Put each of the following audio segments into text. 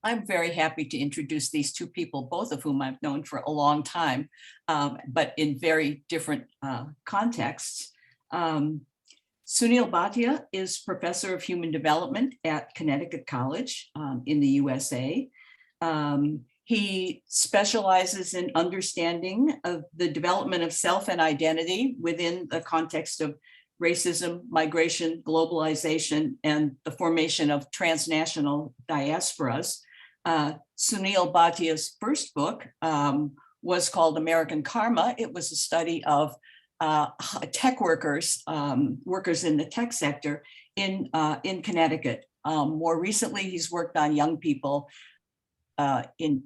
I'm very happy to introduce these two people, both of whom I've known for a long time, but in very different contexts. Um, Sunil Bhatia is professor of human development at Connecticut College in the USA. He specializes in understanding of the development of self and identity within the context of racism, migration, globalization, and the formation of transnational diasporas. Sunil Bhatia's first book was called American Karma. It was a study of tech workers, workers in the tech sector in Connecticut. More recently, he's worked on young people in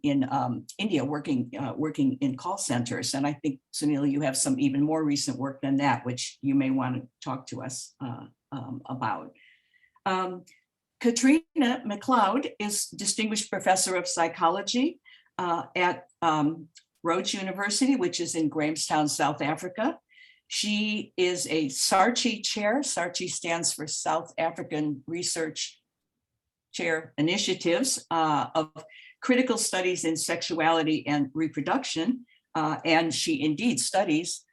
India working in call centers. And I think, Sunil, you have some even more recent work than that, which you may want to talk to us about. Katrina McLeod is Distinguished Professor of Psychology at Rhodes University, which is in Grahamstown, South Africa. She is a SARCHI chair. SARCHI stands for South African Research Chair Initiatives of Critical Studies in Sexuality and Reproduction. And she indeed studies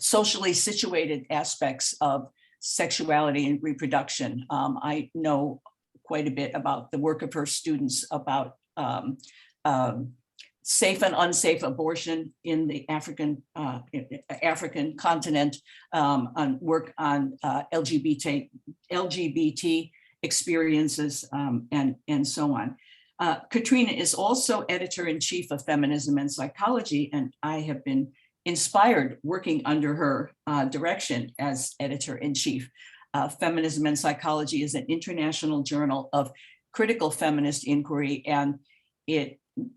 socially situated aspects of sexuality and reproduction. I know quite a bit about the work of her students about safe and unsafe abortion in the African continent, on work on LGBT experiences, and so on. Katrina is also editor-in-chief of Feminism and Psychology, and I have been inspired working under her direction as editor-in-chief. Feminism and Psychology is an international journal of critical feminist inquiry, and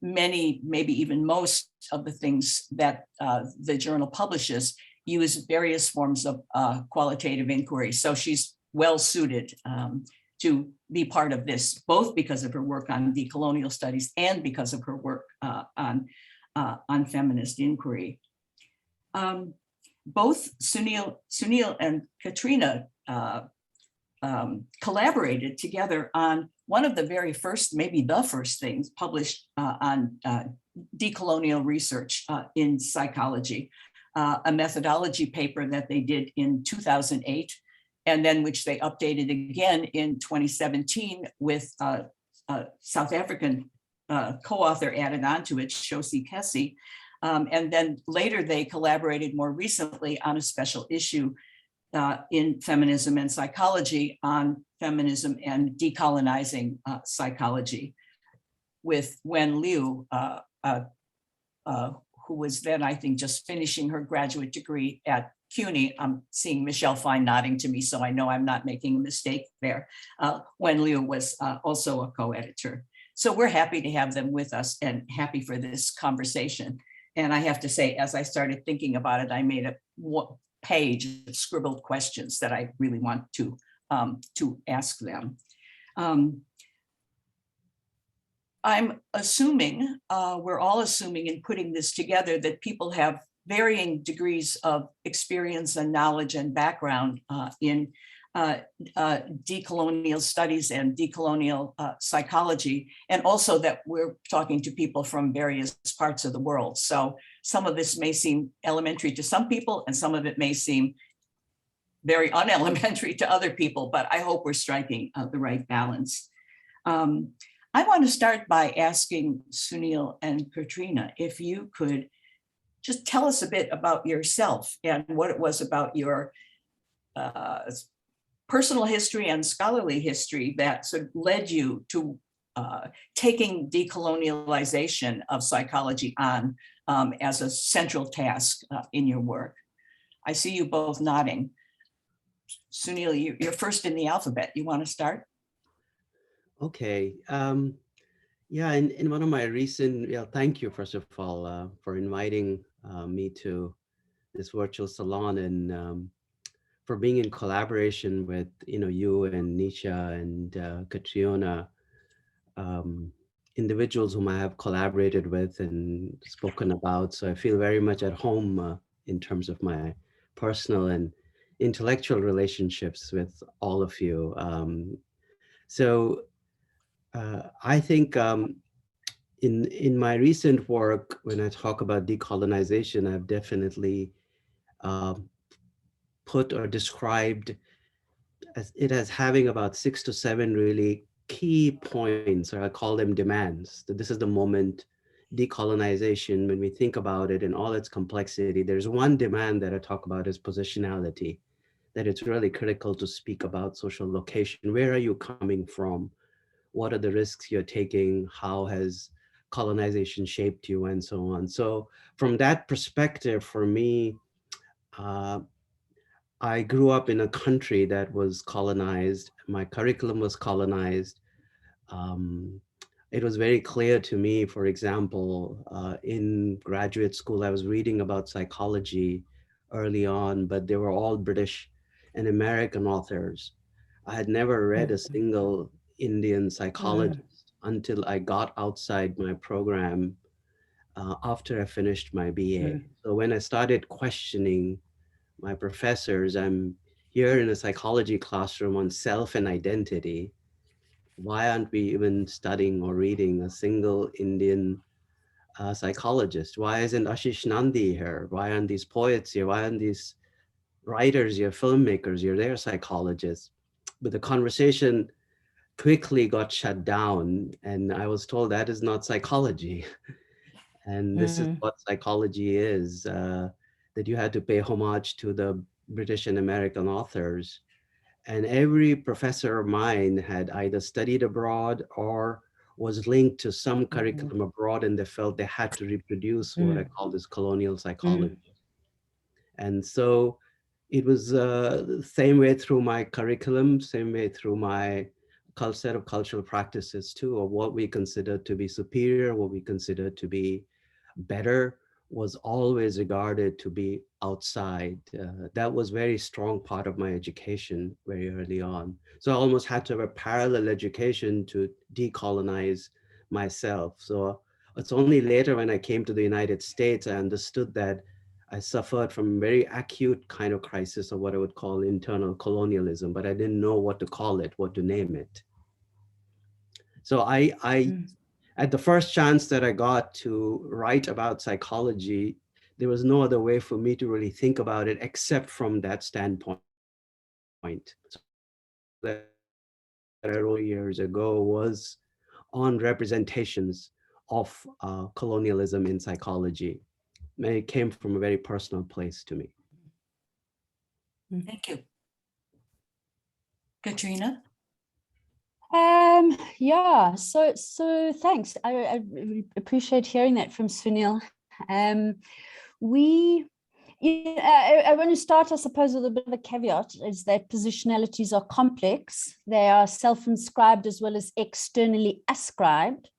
many, maybe even most of the things that the journal publishes use various forms of qualitative inquiry. So she's well suited to be part of this, both because of her work on decolonial studies and because of her work on feminist inquiry. Both Sunil and Katrina collaborated together on one of the very first, maybe the first things published on decolonial research in psychology, a methodology paper that they did in 2008, and then which they updated again in 2017 with a South African co-author added onto it, Shosi Kessie. And then later they collaborated more recently on a special issue in Feminism and Psychology on feminism and decolonizing psychology with Wen Liu, who was then, I think, just finishing her graduate degree at CUNY. I'm seeing Michelle Fine nodding to me, so I know I'm not making a mistake there. Wen Liu was also a co-editor. So we're happy to have them with us and happy for this conversation. And I have to say, as I started thinking about it, I made a page of scribbled questions that I really want to ask them. I'm assuming, we're all assuming in putting this together that people have varying degrees of experience and knowledge and background in decolonial studies and decolonial psychology, and also that we're talking to people from various parts of the world. So some of this may seem elementary to some people, and some of it may seem very unelementary to other people, but I hope we're striking the right balance. I want to start by asking Sunil and Katrina if you could just tell us a bit about yourself and what it was about your personal history and scholarly history that sort of led you to taking decolonialization of psychology on as a central task in your work. I see you both nodding. Sunil, you're first in the alphabet. You want to start? Okay. Yeah, in one of my recent, thank you, first of all, for inviting me to this virtual salon and for being in collaboration with, you and Nisha and Katriona, individuals whom I have collaborated with and spoken about. So I feel very much at home in terms of my personal and intellectual relationships with all of you. So I think in my recent work, when I talk about decolonization, I've definitely um, put or described it as having about 6 to 7 really key points, or I call them demands. That this is the moment decolonization, when we think about it in all its complexity, there's one demand that I talk about is positionality, that it's really critical to speak about social location. Where are you coming from? What are the risks you're taking? How has colonization shaped you, and so on. So from that perspective, for me, uh, I grew up in a country that was colonized. My curriculum was colonized. Um, it was very clear to me, for example, in graduate school, I was reading about psychology early on, but they were all British and American authors. I had never read a single Indian Mm, psychologist until I got outside my program after I finished my BA. mm, So when I started questioning my professors, I'm here in a psychology classroom on self and identity. Why aren't we even studying or reading a single Indian psychologist? Why isn't Ashish Nandi here? Why aren't these poets here? Why aren't these writers here, filmmakers here? They're psychologists. But the conversation quickly got shut down, and I was told that is not psychology. And this is mm, what psychology is, that you had to pay homage to the British and American authors. And every professor of mine had either studied abroad or was linked to some mm, curriculum abroad, and they felt they had to reproduce what I mm, call this colonial psychology. mm, And so it was the same way through my curriculum, same way through my set of cultural practices too, of what we consider to be superior, what we consider to be better, was always regarded to be outside. That was very strong part of my education very early on. So I almost had to have a parallel education to decolonize myself. So it's only later when I came to the United States, I understood that I suffered from very acute kind of crisis of what I would call internal colonialism, but I didn't know what to call it, what to name it. So I mm, at the first chance that I got to write about psychology, there was no other way for me to really think about it except from that standpoint. So that I wrote years ago was on representations of colonialism in psychology. And it came from a very personal place to me. mm. Thank you. Katrina? Yeah, so thanks. I really appreciate hearing that from Sunil. Um, we, I want to start, I suppose, with a bit of a caveat, is that positionalities are complex. They are self-inscribed as well as externally ascribed.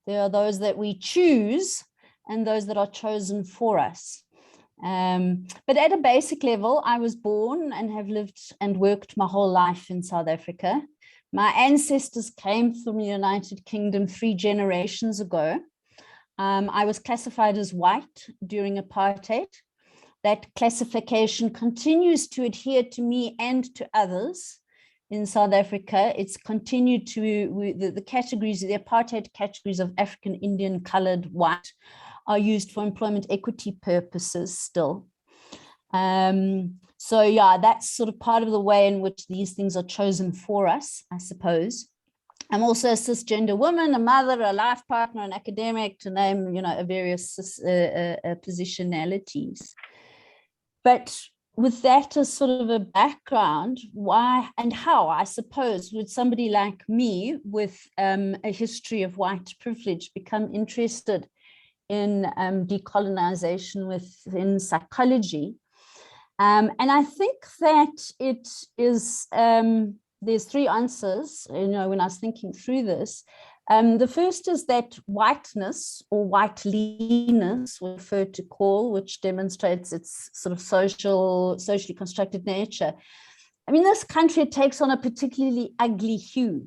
There are those that we choose and those that are chosen for us. But at a basic level, I was born and have lived and worked my whole life in South Africa. My ancestors came from the United Kingdom 3 generations ago. I was classified as white during apartheid. That classification continues to adhere to me and to others in South Africa. It's continued to, the categories, the apartheid categories of African, Indian, colored, white are used for employment equity purposes still. So yeah, that's sort of part of the way in which these things are chosen for us, I suppose. I'm also a cisgender woman, a mother, a life partner, an academic, to name, various positionalities. But with that as sort of a background, why and how, I suppose, would somebody like me with a history of white privilege become interested in decolonization within psychology? And I think that it is, there's 3 answers, when I was thinking through this. The first is that whiteness or whiteliness, we prefer to call, which demonstrates its sort of socially constructed nature. I mean, this country takes on a particularly ugly hue,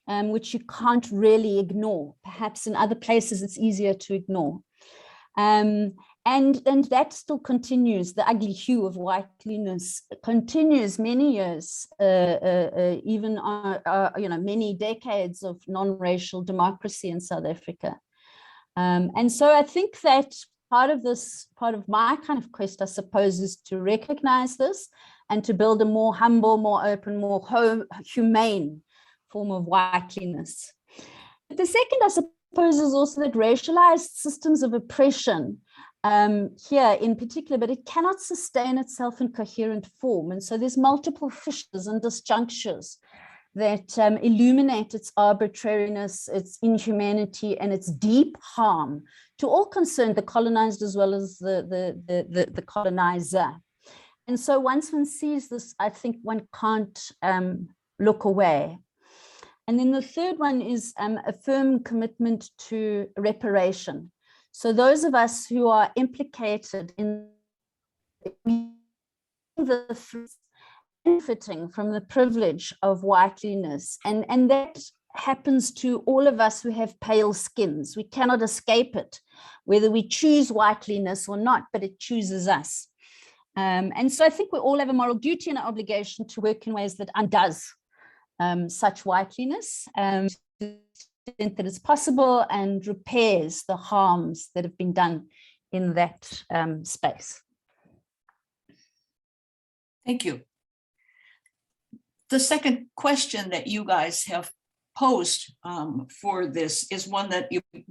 which you can't really ignore. Perhaps in other places it's easier to ignore. And that still continues. The ugly hue of whiteliness continues many years, even many decades of non-racial democracy in South Africa. And so I think that part of my kind of quest, I suppose, is to recognize this and to build a more humble, more open, more humane form of whiteliness. But the second, I suppose, is also that racialized systems of oppression here in particular, but it cannot sustain itself in coherent form. And so there's multiple fissures and disjunctures that illuminate its arbitrariness, its inhumanity, and its deep harm to all concerned, the colonized as well as the colonizer. And so once one sees this, I think one can't look away. And then the third one is a firm commitment to reparation. So those of us who are implicated in the benefiting from the privilege of whiteliness, and that happens to all of us who have pale skins. We cannot escape it, whether we choose whiteliness or not, but it chooses us. And so I think we all have a moral duty and an obligation to work in ways that undoes such whiteliness, to the extent that it's possible, and repairs the harms that have been done in that space. Thank you. The second question that you guys have posed for this is one that you've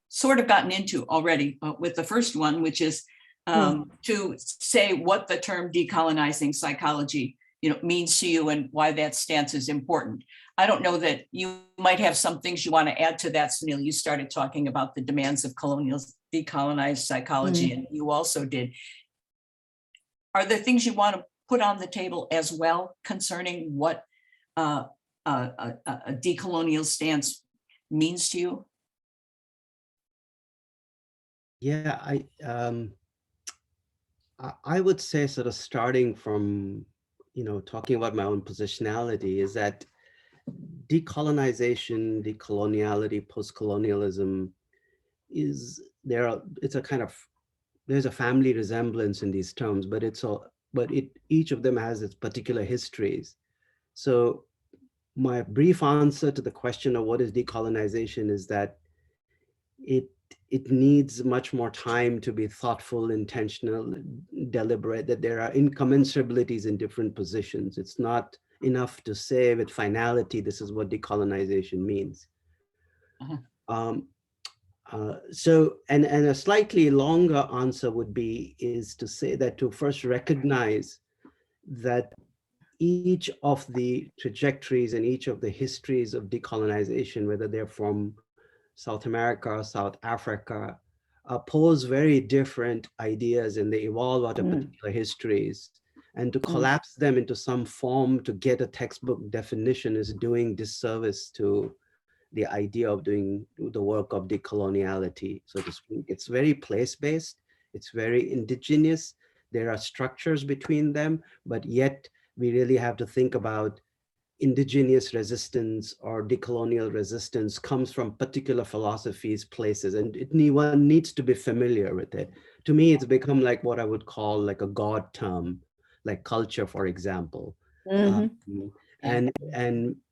sort of gotten into already with the first one, which is to say what the term decolonizing psychology means to you and why that stance is important. I don't know that you might have some things you want to add to that, Sunil. You started talking about the demands of decolonized psychology, and you also did. Are there things you want to put on the table as well concerning what a decolonial stance means to you? Yeah, I would say, sort of starting from, talking about my own positionality, is that decolonization, decoloniality, post-colonialism there's a family resemblance in these terms, but each of them has its particular histories. So my brief answer to the question of what is decolonization is that it needs much more time to be thoughtful, intentional, deliberate, that there are incommensurabilities in different positions. It's not enough to say with finality, this is what decolonization means. So a slightly longer answer is to say that to first recognize that each of the trajectories and each of the histories of decolonization, whether they're from South America, South Africa, pose very different ideas, and they evolve out of particular histories. And to collapse them into some form to get a textbook definition is doing disservice to the idea of doing the work of decoloniality, so to speak. It's very place-based, it's very indigenous. There are structures between them, but yet we really have to think about indigenous resistance or decolonial resistance comes from particular philosophies, places, and one needs to be familiar with it. To me, it's become like what I would call like a God term, like culture, for example, and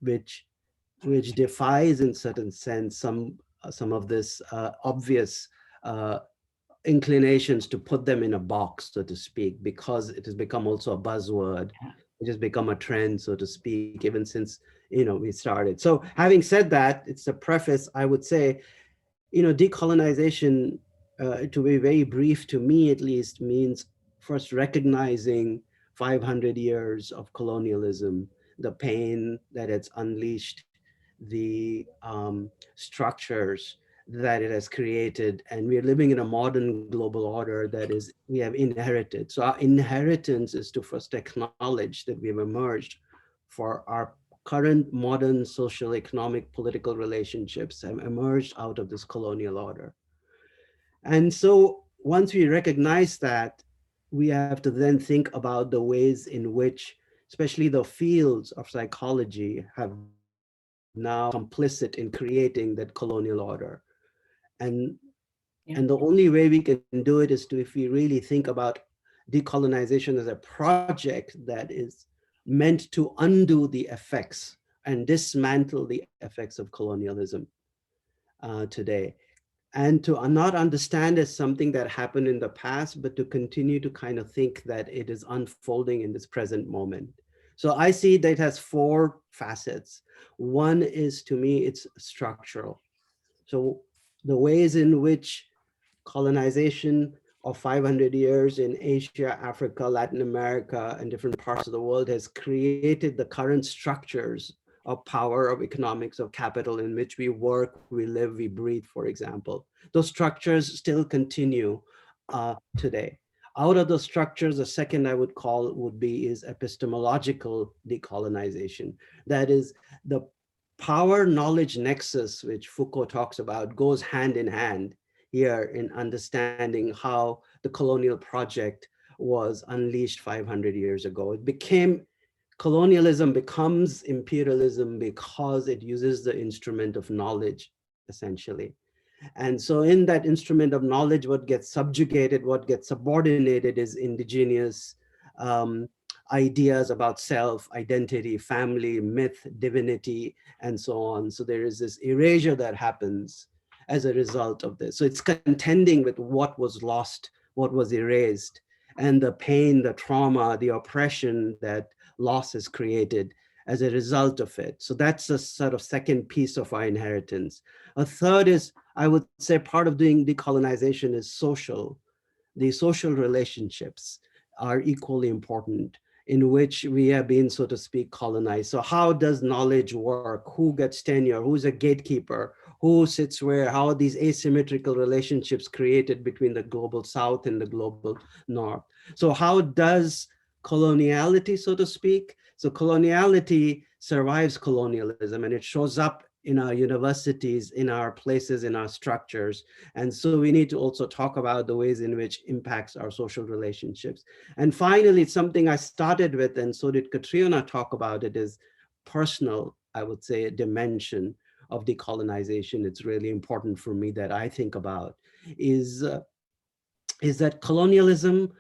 which defies, in certain sense, some of this obvious inclinations to put them in a box, so to speak, because it has become also a buzzword. It has become a trend, so to speak, even since we started. So having said that, it's a preface. I would say, decolonization, to be very brief, to me at least, means first recognizing 500 years of colonialism, the pain that it's unleashed, the structures that it has created, and we are living in a modern global order that we have inherited. So our inheritance is to first acknowledge that we have emerged for our current modern social, economic, political relationships have emerged out of this colonial order. And so once we recognize that, we have to then think about the ways in which, especially the fields of psychology, have now complicit in creating that colonial order. And Yeah. And the only way we can do it is to, if we really think about decolonization as a project that is meant to undo the effects and dismantle the effects of colonialism today. And to not understand as something that happened in the past, but to continue to kind of think that it is unfolding in this present moment. So I see that it has four facets. One is, to me, it's structural. So the ways in which colonization of 500 years in Asia, Africa, Latin America, and different parts of the world has created the current structures of power, of economics, of capital in which we work, we live, we breathe, for example. Those structures still continue today. Out of those structures, the second I would call is epistemological decolonization. That is, the power knowledge nexus, which Foucault talks about, goes hand in hand here in understanding how the colonial project was unleashed 500 years ago. Colonialism becomes imperialism because it uses the instrument of knowledge, essentially. And so in that instrument of knowledge, what gets subjugated, what gets subordinated is indigenous ideas about self, identity, family, myth, divinity, and so on. So there is this erasure that happens as a result of this. So it's contending with what was lost, what was erased, and the pain, the trauma, the oppression that loss has created as a result of it. So that's a sort of second piece of our inheritance. A third is, I would say, part of doing decolonization is social. The social relationships are equally important, in which we have been, so to speak, colonized. So how does knowledge work? Who gets tenure? Who's a gatekeeper? Who sits where? How are these asymmetrical relationships created between the global South and the global North? So how does coloniality, so to speak? So coloniality survives colonialism, and it shows up in our universities, in our places, in our structures. And so we need to also talk about the ways in which impacts our social relationships. And finally, it's something I started with, and so did Katrina talk about it, is personal, I would say, a dimension of decolonization. It's really important for me that I think about is that colonialism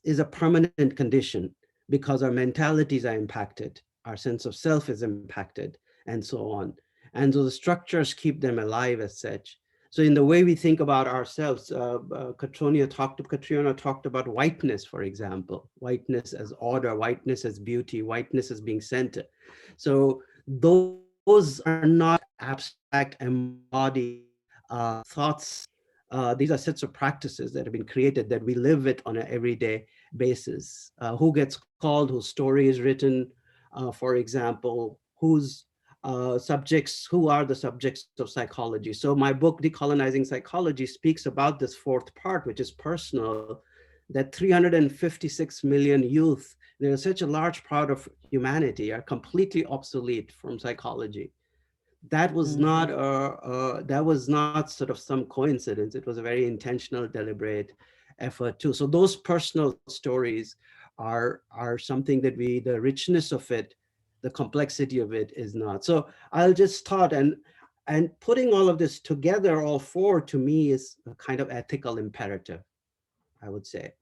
is a permanent condition because our mentalities are impacted, our sense of self is impacted, and so on. And so the structures keep them alive as such. So in the way we think about ourselves, Katrina talked about whiteness, for example, whiteness as order, whiteness as beauty, whiteness as being centered. So those are not abstract, embodied thoughts. These are sets of practices that have been created that we live with on an everyday basis. Who gets called, whose story is written, for example, who are the subjects of psychology. So my book, Decolonizing Psychology, speaks about this fourth part, which is personal, that 356 million youth, they're such a large part of humanity, are completely obsolete from psychology. That was not sort of some coincidence. It was a very intentional, deliberate effort too. So those personal stories are something that the richness of it, the complexity of it is not. So I'll just start, and putting all of this together, all four, to me, is a kind of ethical imperative, I would say.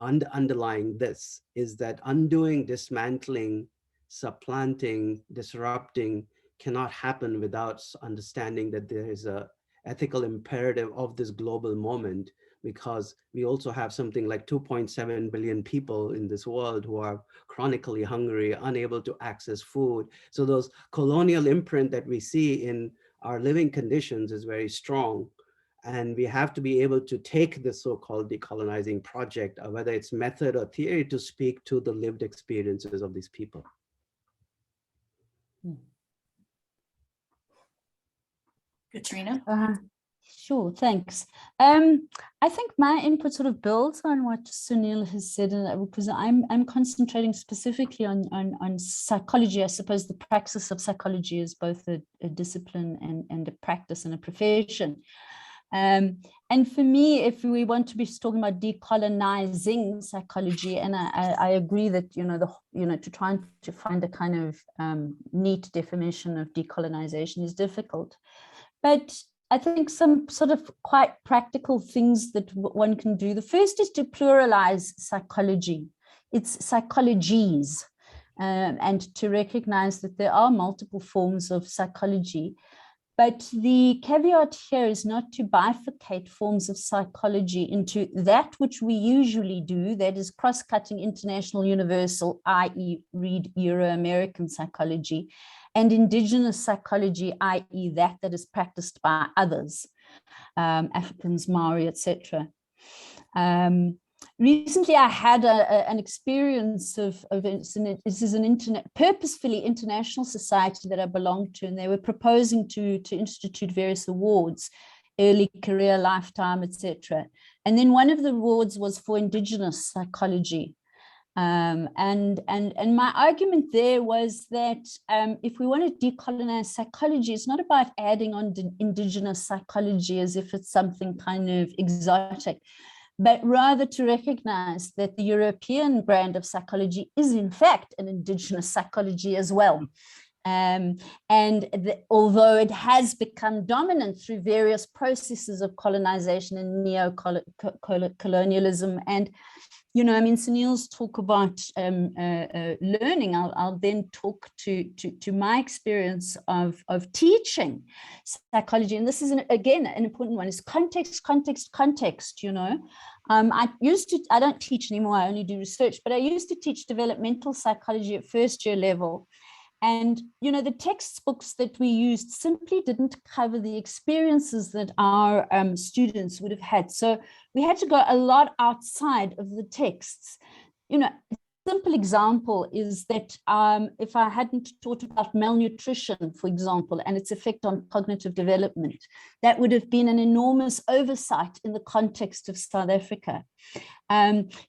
Underlying this is that undoing, dismantling, supplanting, disrupting cannot happen without understanding that there is a ethical imperative of this global moment, because we also have something like 2.7 billion people in this world who are chronically hungry, unable to access food. So those colonial imprint that we see in our living conditions is very strong. And we have to be able to take the so-called decolonizing project, whether it's method or theory, to speak to the lived experiences of these people. Katrina? Sure, thanks. I think my input sort of builds on what Sunil has said, because I'm concentrating specifically on psychology. I suppose the praxis of psychology is both a discipline and a practice and a profession. And for me, if we want to be talking about decolonizing psychology, and I agree that to try to find a kind of neat definition of decolonization is difficult. but I think some sort of quite practical things that one can do. The first is to pluralize psychology. It's psychologies, and to recognize that there are multiple forms of psychology. But the caveat here is not to bifurcate forms of psychology into that which we usually do, that is cross-cutting international universal, i.e. read Euro-American psychology, and indigenous psychology, i.e. that is practiced by others, Africans, Maori, etc. Recently, I had an experience of this is an purposefully international society that I belong to, and they were proposing to institute various awards, early career, lifetime, etc. And then one of the awards was for indigenous psychology. And my argument there was that if we want to decolonize psychology, it's not about adding on indigenous psychology as if it's something kind of exotic, but rather to recognize that the European brand of psychology is in fact an indigenous psychology as well. Although it has become dominant through various processes of colonization and neo-colonialism, and you know, I mean, Sunil's talk about learning. I'll then talk to my experience of teaching psychology, and this is again an important one: is context, context, context. You know, I don't teach anymore. I only do research, but I used to teach developmental psychology at first year level. And, you know, the textbooks that we used simply didn't cover the experiences that our students would have had. So we had to go a lot outside of the texts. You know, a simple example is that if I hadn't taught about malnutrition, for example, and its effect on cognitive development, that would have been an enormous oversight in the context of South Africa.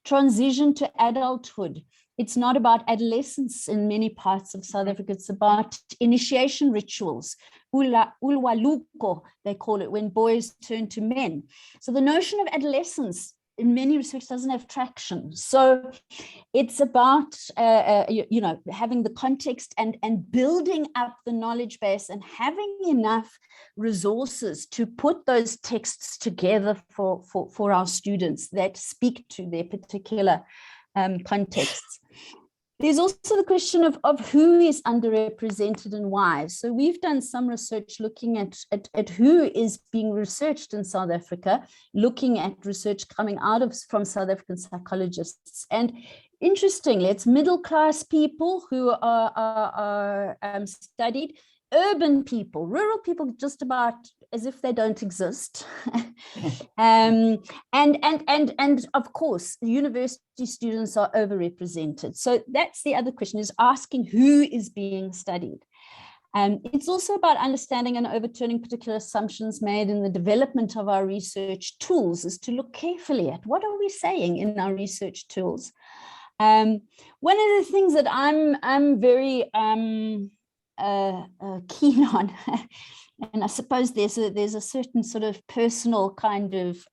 Transition to adulthood. It's not about adolescence in many parts of South Africa. It's about initiation rituals, ulwaluko, they call it, when boys turn to men. So the notion of adolescence in many respects doesn't have traction. So it's about, you know, having the context and building up the knowledge base and having enough resources to put those texts together for our students that speak to their particular contexts. There's also the question of who is underrepresented and why. So we've done some research looking at who is being researched in South Africa, looking at research coming out from South African psychologists. And interestingly, it's middle-class people who are studied, urban people, rural people, just about as if they don't exist. And of course, university students are overrepresented. So that's the other question, is asking who is being studied. It's also about understanding and overturning particular assumptions made in the development of our research tools, is to look carefully at what are we saying in our research tools. One of the things that I'm very keen on, and I suppose there's a certain sort of personal kind of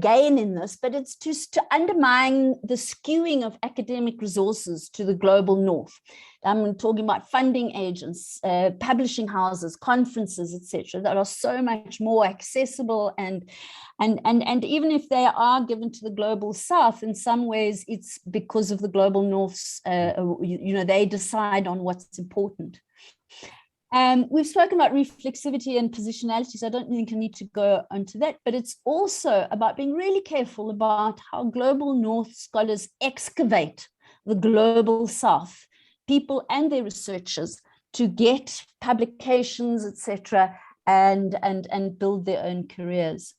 gain in this, but it's just to undermine the skewing of academic resources to the global north. I'm talking about funding agents, publishing houses, conferences, etc., that are so much more accessible, and even if they are given to the global south, in some ways it's because of the global north's, you know, they decide on what's important. We've spoken about reflexivity and positionality, so I don't think I need to go onto that, but it's also about being really careful about how global north scholars excavate the global south, people and their researchers, to get publications, etc., and build their own careers.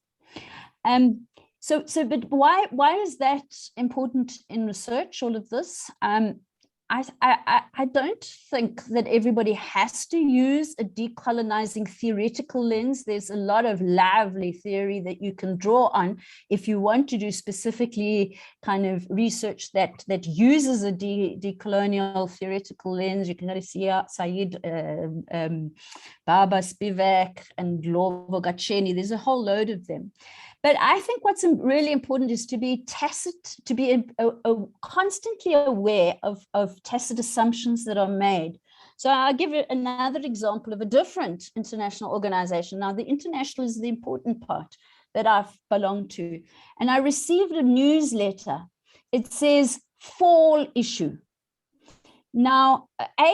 But why is that important in research, all of this? I don't think that everybody has to use a decolonizing theoretical lens. There's a lot of lovely theory that you can draw on if you want to do specifically kind of research that uses a decolonial theoretical lens. You can go to Said, Baba Spivak, and Lovo Gacheni. There's a whole load of them. But I think what's really important is to be tacit, to be constantly aware of tacit assumptions that are made. So I'll give you another example of a different international organization. Now, the international is the important part that I've belonged to. And I received a newsletter. It says fall issue. Now,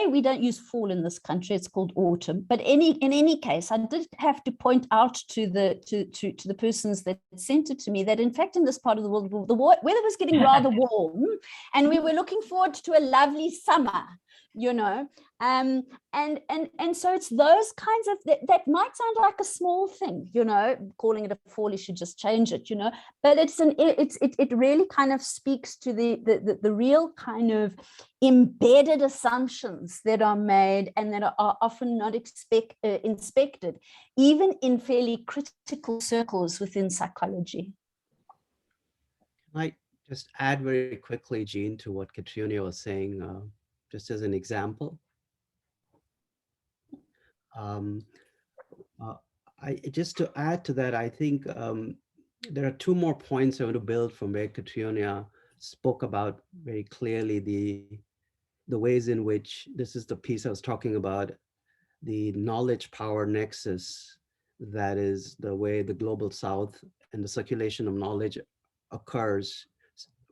we don't use fall in this country, it's called autumn. But in any case, I did have to point out to the persons that sent it to me that in fact, in this part of the world, the weather was getting rather warm and we were looking forward to a lovely summer, you know. And so it's those kinds of, that might sound like a small thing, you know, calling it a fall issue, just change it, you know, but it really kind of speaks to the real kind of embedded assumptions that are made and that are often not inspected, even in fairly critical circles within psychology. Can I just add very quickly, Jean, to what Katrina was saying, just as an example? Just to add to that, I think there are two more points I want to build from where Katrina spoke about very clearly the ways in which, this is the piece I was talking about, the knowledge power nexus, that is the way the global South and the circulation of knowledge occurs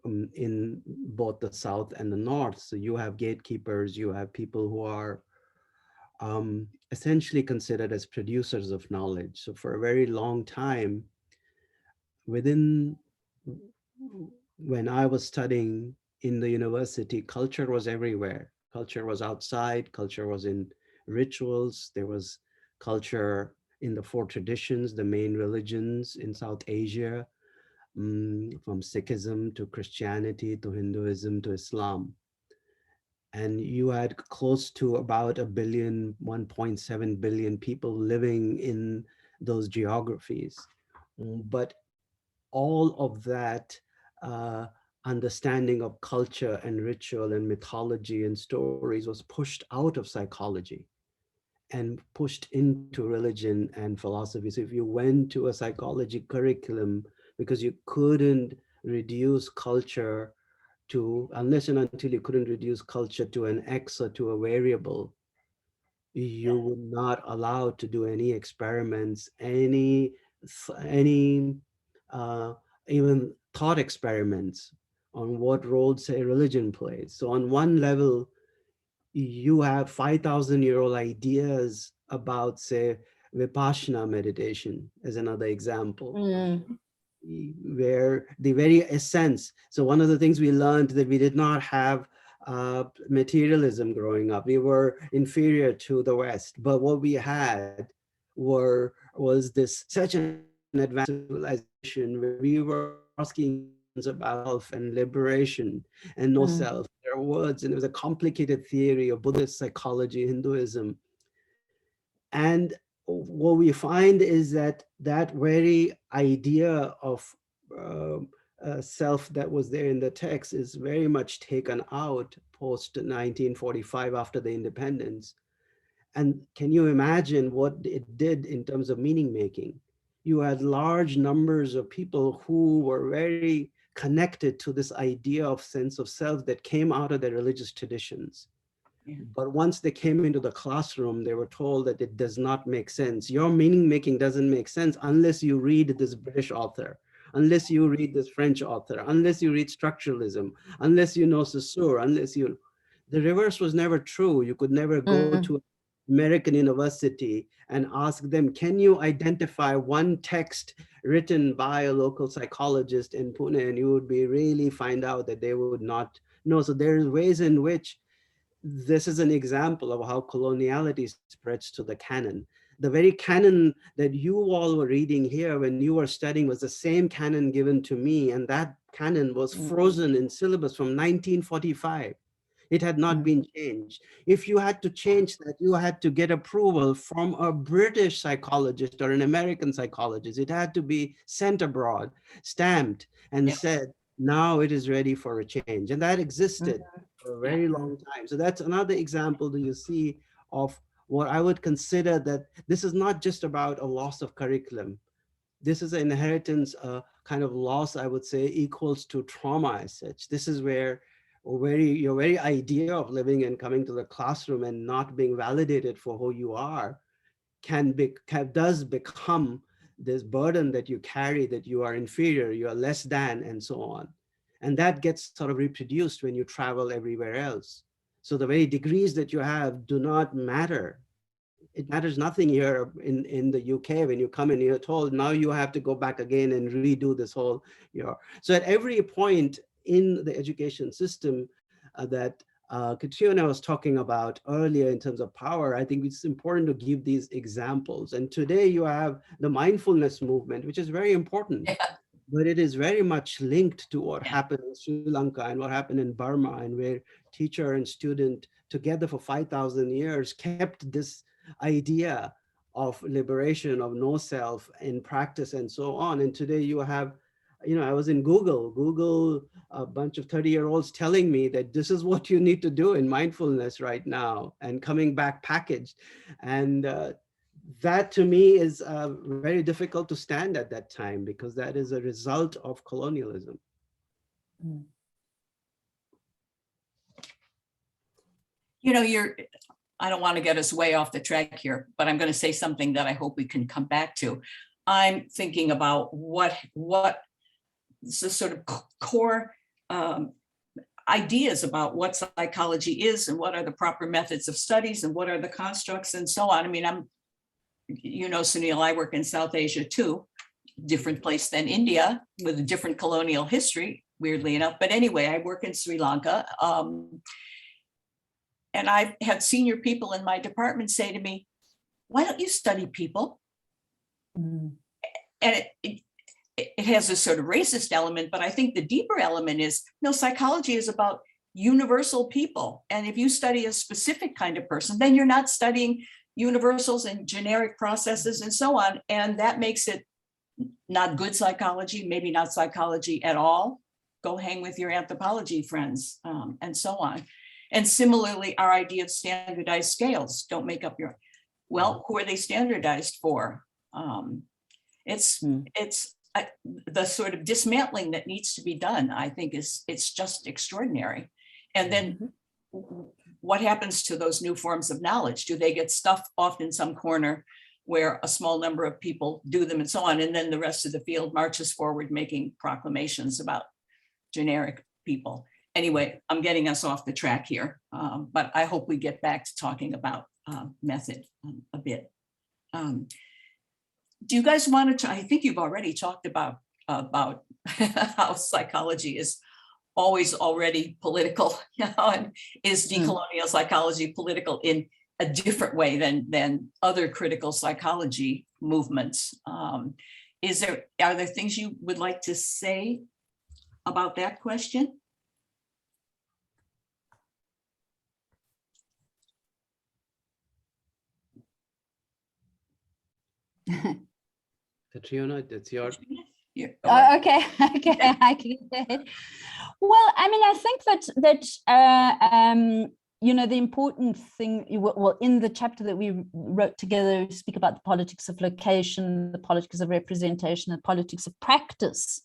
in both the South and the North. So you have gatekeepers, you have people who are essentially considered as producers of knowledge. So for a very long time, when I was studying in the university, culture was everywhere. Culture was outside, culture was in rituals, there was culture in the four traditions, the main religions in South Asia, from Sikhism to Christianity to Hinduism to Islam. And you had close to about 1.7 billion people living in those geographies. But all of that understanding of culture and ritual and mythology and stories was pushed out of psychology and pushed into religion and philosophy. So if you went to a psychology curriculum, because you couldn't reduce culture to, unless and until you couldn't reduce culture to an X or to a variable, you were not allowed to do any experiments, any even thought experiments on what role, say, religion plays. So on one level, you have 5,000-year-old ideas about, say, Vipassana meditation as another example. Where the very essence, so one of the things we learned that we did not have materialism growing up. We were inferior to the West, but what we had was this such an advanced civilization where we were asking about self and liberation and no self. There are words, and it was a complicated theory of Buddhist psychology, Hinduism. And what we find is that that very idea of self that was there in the text is very much taken out post 1945 after the independence. And can you imagine what it did in terms of meaning making? You had large numbers of people who were very connected to this idea of sense of self that came out of their religious traditions. Yeah. But once they came into the classroom, they were told that it does not make sense. Your meaning making doesn't make sense unless you read this British author, unless you read this French author, unless you read structuralism, unless you know Saussure, the reverse was never true. You could never go to American university and ask them, can you identify one text written by a local psychologist in Pune? And you would really find out that they would not know. So there's ways in which this is an example of how coloniality spreads to the canon. The very canon that you all were reading here when you were studying was the same canon given to me, and that canon was frozen in syllabus from 1945. It had not been changed. If you had to change that, you had to get approval from a British psychologist or an American psychologist. It had to be sent abroad, stamped, and said, now it is ready for a change. And that existed for a very long time. So that's another example that you see of what I would consider that this is not just about a loss of curriculum. This is an inheritance, kind of loss, I would say, equals to trauma as such. This is where or your very idea of living and coming to the classroom and not being validated for who you are does become this burden that you carry, that you are inferior, you are less than, and so on. And that gets sort of reproduced when you travel everywhere else. So the very degrees that you have do not matter. It matters nothing here in the UK. When you come in, you're told now you have to go back again and redo this whole year. So at every point in the education system that Katrina was talking about earlier in terms of power, I think it's important to give these examples. And today you have the mindfulness movement, which is very important. Yeah. But it is very much linked to what happened in Sri Lanka and what happened in Burma, and where teacher and student together for 5,000 years kept this idea of liberation, of no self in practice and so on. And today you have, I was in Google, a bunch of 30-year-olds telling me that this is what you need to do in mindfulness right now, and coming back packaged. And that to me is very difficult to stand at that time, because that is a result of colonialism. I don't want to get us way off the track here, but I'm going to say something that I hope we can come back to. I'm thinking about what the sort of core ideas about what psychology is, and what are the proper methods of studies, and what are the constructs, and so on. I mean, Sunil, I work in South Asia too, different place than India, with a different colonial history, weirdly enough. But anyway, I work in Sri Lanka. And I've had senior people in my department say to me, why don't you study people? And it has a sort of racist element, but I think the deeper element is, psychology is about universal people. And if you study a specific kind of person, then you're not studying universals and generic processes and so on. And that makes it not good psychology, maybe not psychology at all. Go hang with your anthropology friends, and so on. And similarly, our idea of standardized scales, don't make up your, who are they standardized for? It's the sort of dismantling that needs to be done, I think it's just extraordinary. And then what happens to those new forms of knowledge? Do they get stuffed off in some corner where a small number of people do them and so on, and then the rest of the field marches forward making proclamations about generic people? Anyway, I'm getting us off the track here, but I hope we get back to talking about method a bit. Do you guys want to, I think you've already talked about how psychology is always already political, and is decolonial psychology political in a different way than other critical psychology movements? Are there things you would like to say about that question? Katrina, it's your. Okay, I can go ahead. Well, I mean, I think that the important thing, in the chapter that we wrote together, we speak about the politics of location, the politics of representation, the politics of practice.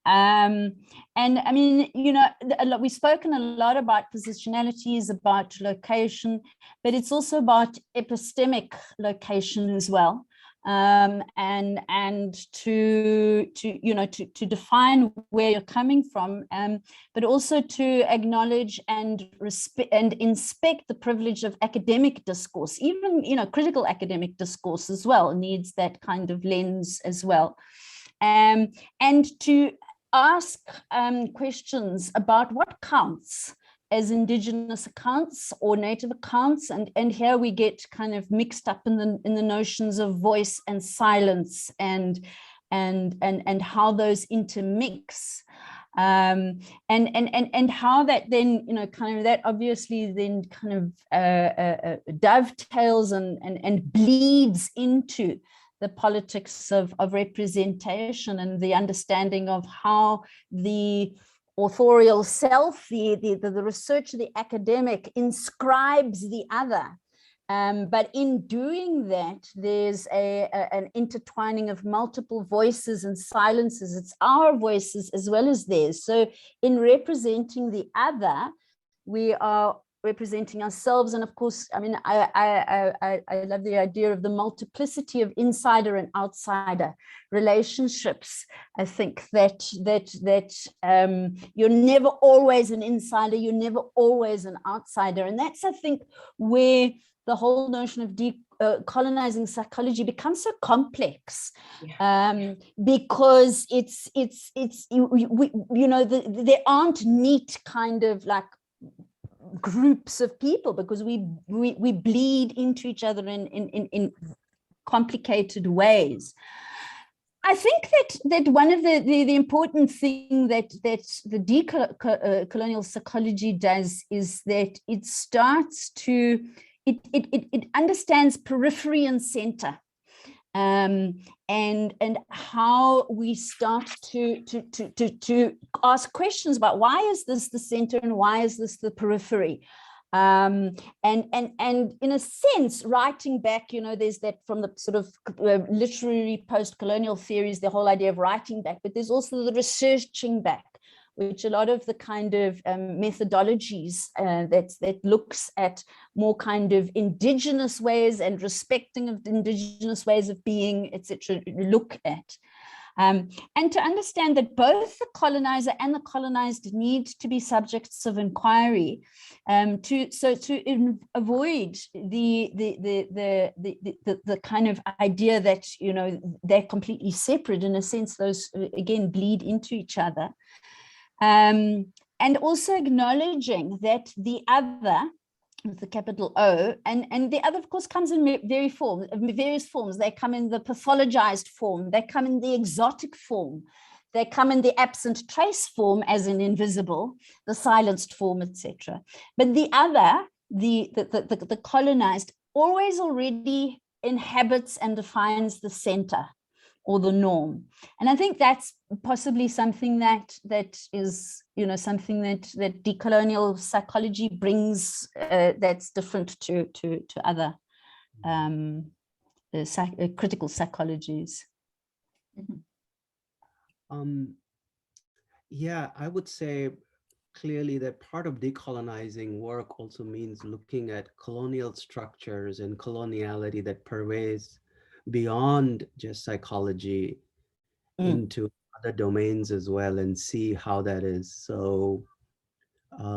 And I mean, we've spoken a lot about positionalities, about location, but it's also about epistemic location as well. And to define where you're coming from, but also to acknowledge and respect and inspect the privilege of academic discourse. Even critical academic discourse as well needs that kind of lens as well, and to ask questions about what counts as indigenous accounts or native accounts, and here we get kind of mixed up in the notions of voice and silence and how those intermix, and how that then kind of that obviously then kind of dovetails and bleeds into the politics of representation and the understanding of how the authorial self, the researcher, the academic inscribes the other But in doing that, there's an intertwining of multiple voices and silences. It's our voices as well as theirs. So in representing the other, we are representing ourselves. And of course, I mean, I love the idea of the multiplicity of insider and outsider relationships. I think that you're never always an insider, you're never always an outsider. And that's, I think, where the whole notion of decolonizing psychology becomes so complex, because there aren't neat kind of like groups of people, because we bleed into each other in complicated ways. I think that one of the important thing that the decolonial psychology does is that it starts to it understands periphery and center, and how we start to ask questions about why is this the center and why is this the periphery, and in a sense, writing back, there's that from the sort of literary post-colonial theories, the whole idea of writing back, but there's also the researching back, which a lot of the kind of methodologies that looks at more kind of indigenous ways and respecting of indigenous ways of being, etc., look at. And to understand that both the colonizer and the colonized need to be subjects of inquiry, to avoid the kind of idea that they're completely separate. In a sense, those again bleed into each other. And also acknowledging that the other, with the capital O, and the other, of course, comes in various forms. They come in the pathologized form, they come in the exotic form, they come in the absent trace form, as in invisible, the silenced form, etc. But the other, the colonized, always already inhabits and defines the center or the norm. And I think that's possibly something that is, something that decolonial psychology brings, that's different to other critical psychologies. Yeah, I would say clearly that part of decolonizing work also means looking at colonial structures and coloniality that pervades beyond just psychology into other domains as well, and see how that is. So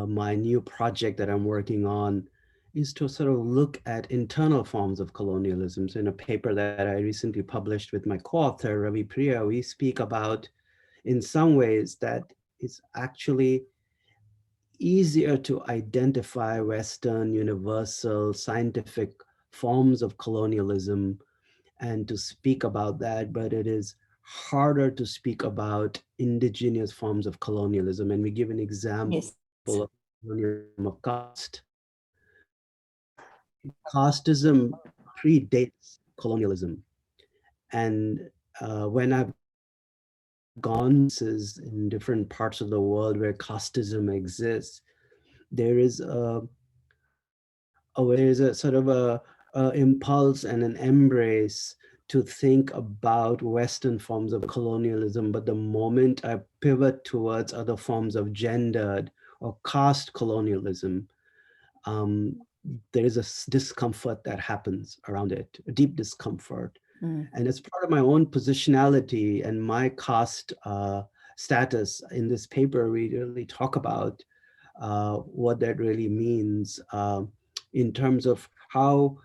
my new project that I'm working on is to sort of look at internal forms of colonialism. So in a paper that I recently published with my co-author, Ravi Priya, we speak about, in some ways, that it's actually easier to identify Western, universal, scientific forms of colonialism and to speak about that, but it is harder to speak about indigenous forms of colonialism. And we give an example of colonialism of caste. Casteism predates colonialism. And when I've gone in different parts of the world where casteism exists, there is a sort of a impulse and an embrace to think about Western forms of colonialism. But the moment I pivot towards other forms of gendered or caste colonialism, there is a discomfort that happens around it, a deep discomfort. And as part of my own positionality and my caste status in this paper, we really talk about what that really means in terms of how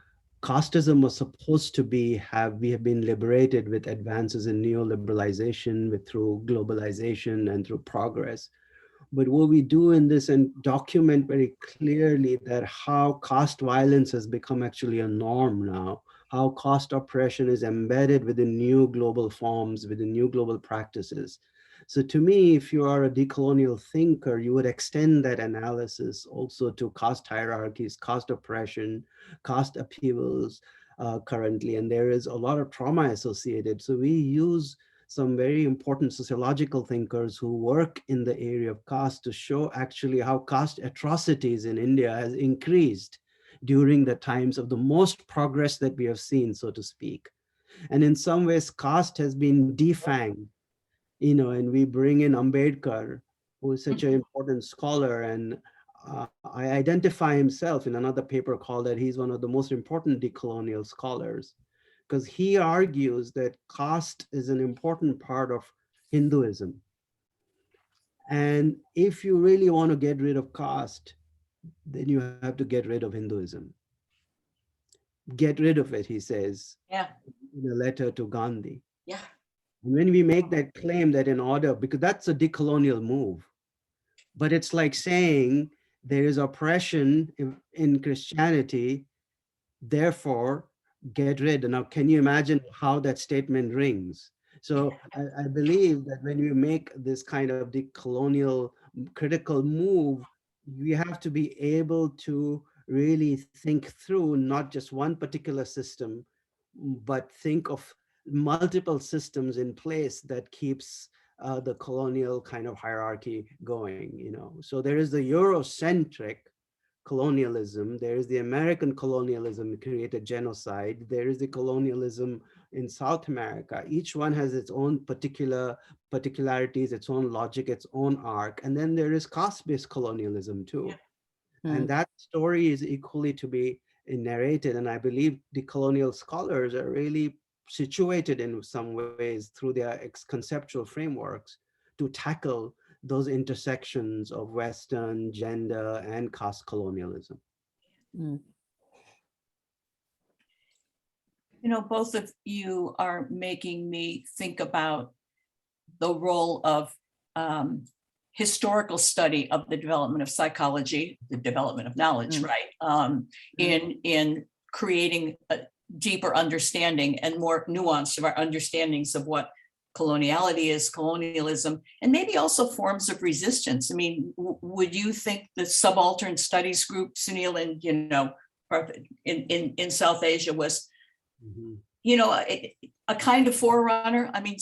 casteism was supposed to be, we have been liberated with advances in neoliberalization, through globalization and through progress. But what we do in this and document very clearly that how caste violence has become actually a norm now, how caste oppression is embedded within new global forms, within new global practices. So to me, if you are a decolonial thinker, you would extend that analysis also to caste hierarchies, caste oppression, caste upheavals currently, and there is a lot of trauma associated. So we use some very important sociological thinkers who work in the area of caste to show actually how caste atrocities in India has increased during the times of the most progress that we have seen, so to speak. And in some ways, caste has been defanged, and we bring in Ambedkar, who is such an important scholar. And I identify himself in another paper called that he's one of the most important decolonial scholars, because he argues that caste is an important part of Hinduism. And if you really want to get rid of caste, then you have to get rid of Hinduism. Get rid of it, he says, Yeah, in a letter to Gandhi. yeah, And when we make that claim that in order, because that's a decolonial move, but it's like saying there is oppression in Christianity, therefore get rid. Now, can you imagine how that statement rings? So I believe that when we make this kind of decolonial critical move, we have to be able to really think through not just one particular system, but think of multiple systems in place that keeps the colonial kind of hierarchy going. So there is the Eurocentric colonialism, there is the American colonialism that created genocide, there is the colonialism in South America. Each one has its own particularities, its own logic, its own arc. And then there is caste-based colonialism too. And that story is equally to be narrated. And I believe decolonial scholars are really situated in some ways through their conceptual frameworks to tackle those intersections of Western, gender, and caste colonialism. Both of you are making me think about the role of historical study of the development of psychology, the development of knowledge, right? In creating a deeper understanding and more nuanced of our understandings of what coloniality is, colonialism, and maybe also forms of resistance. I mean, would you think the subaltern studies group, Sunil, and in South Asia was, a kind of forerunner? I mean,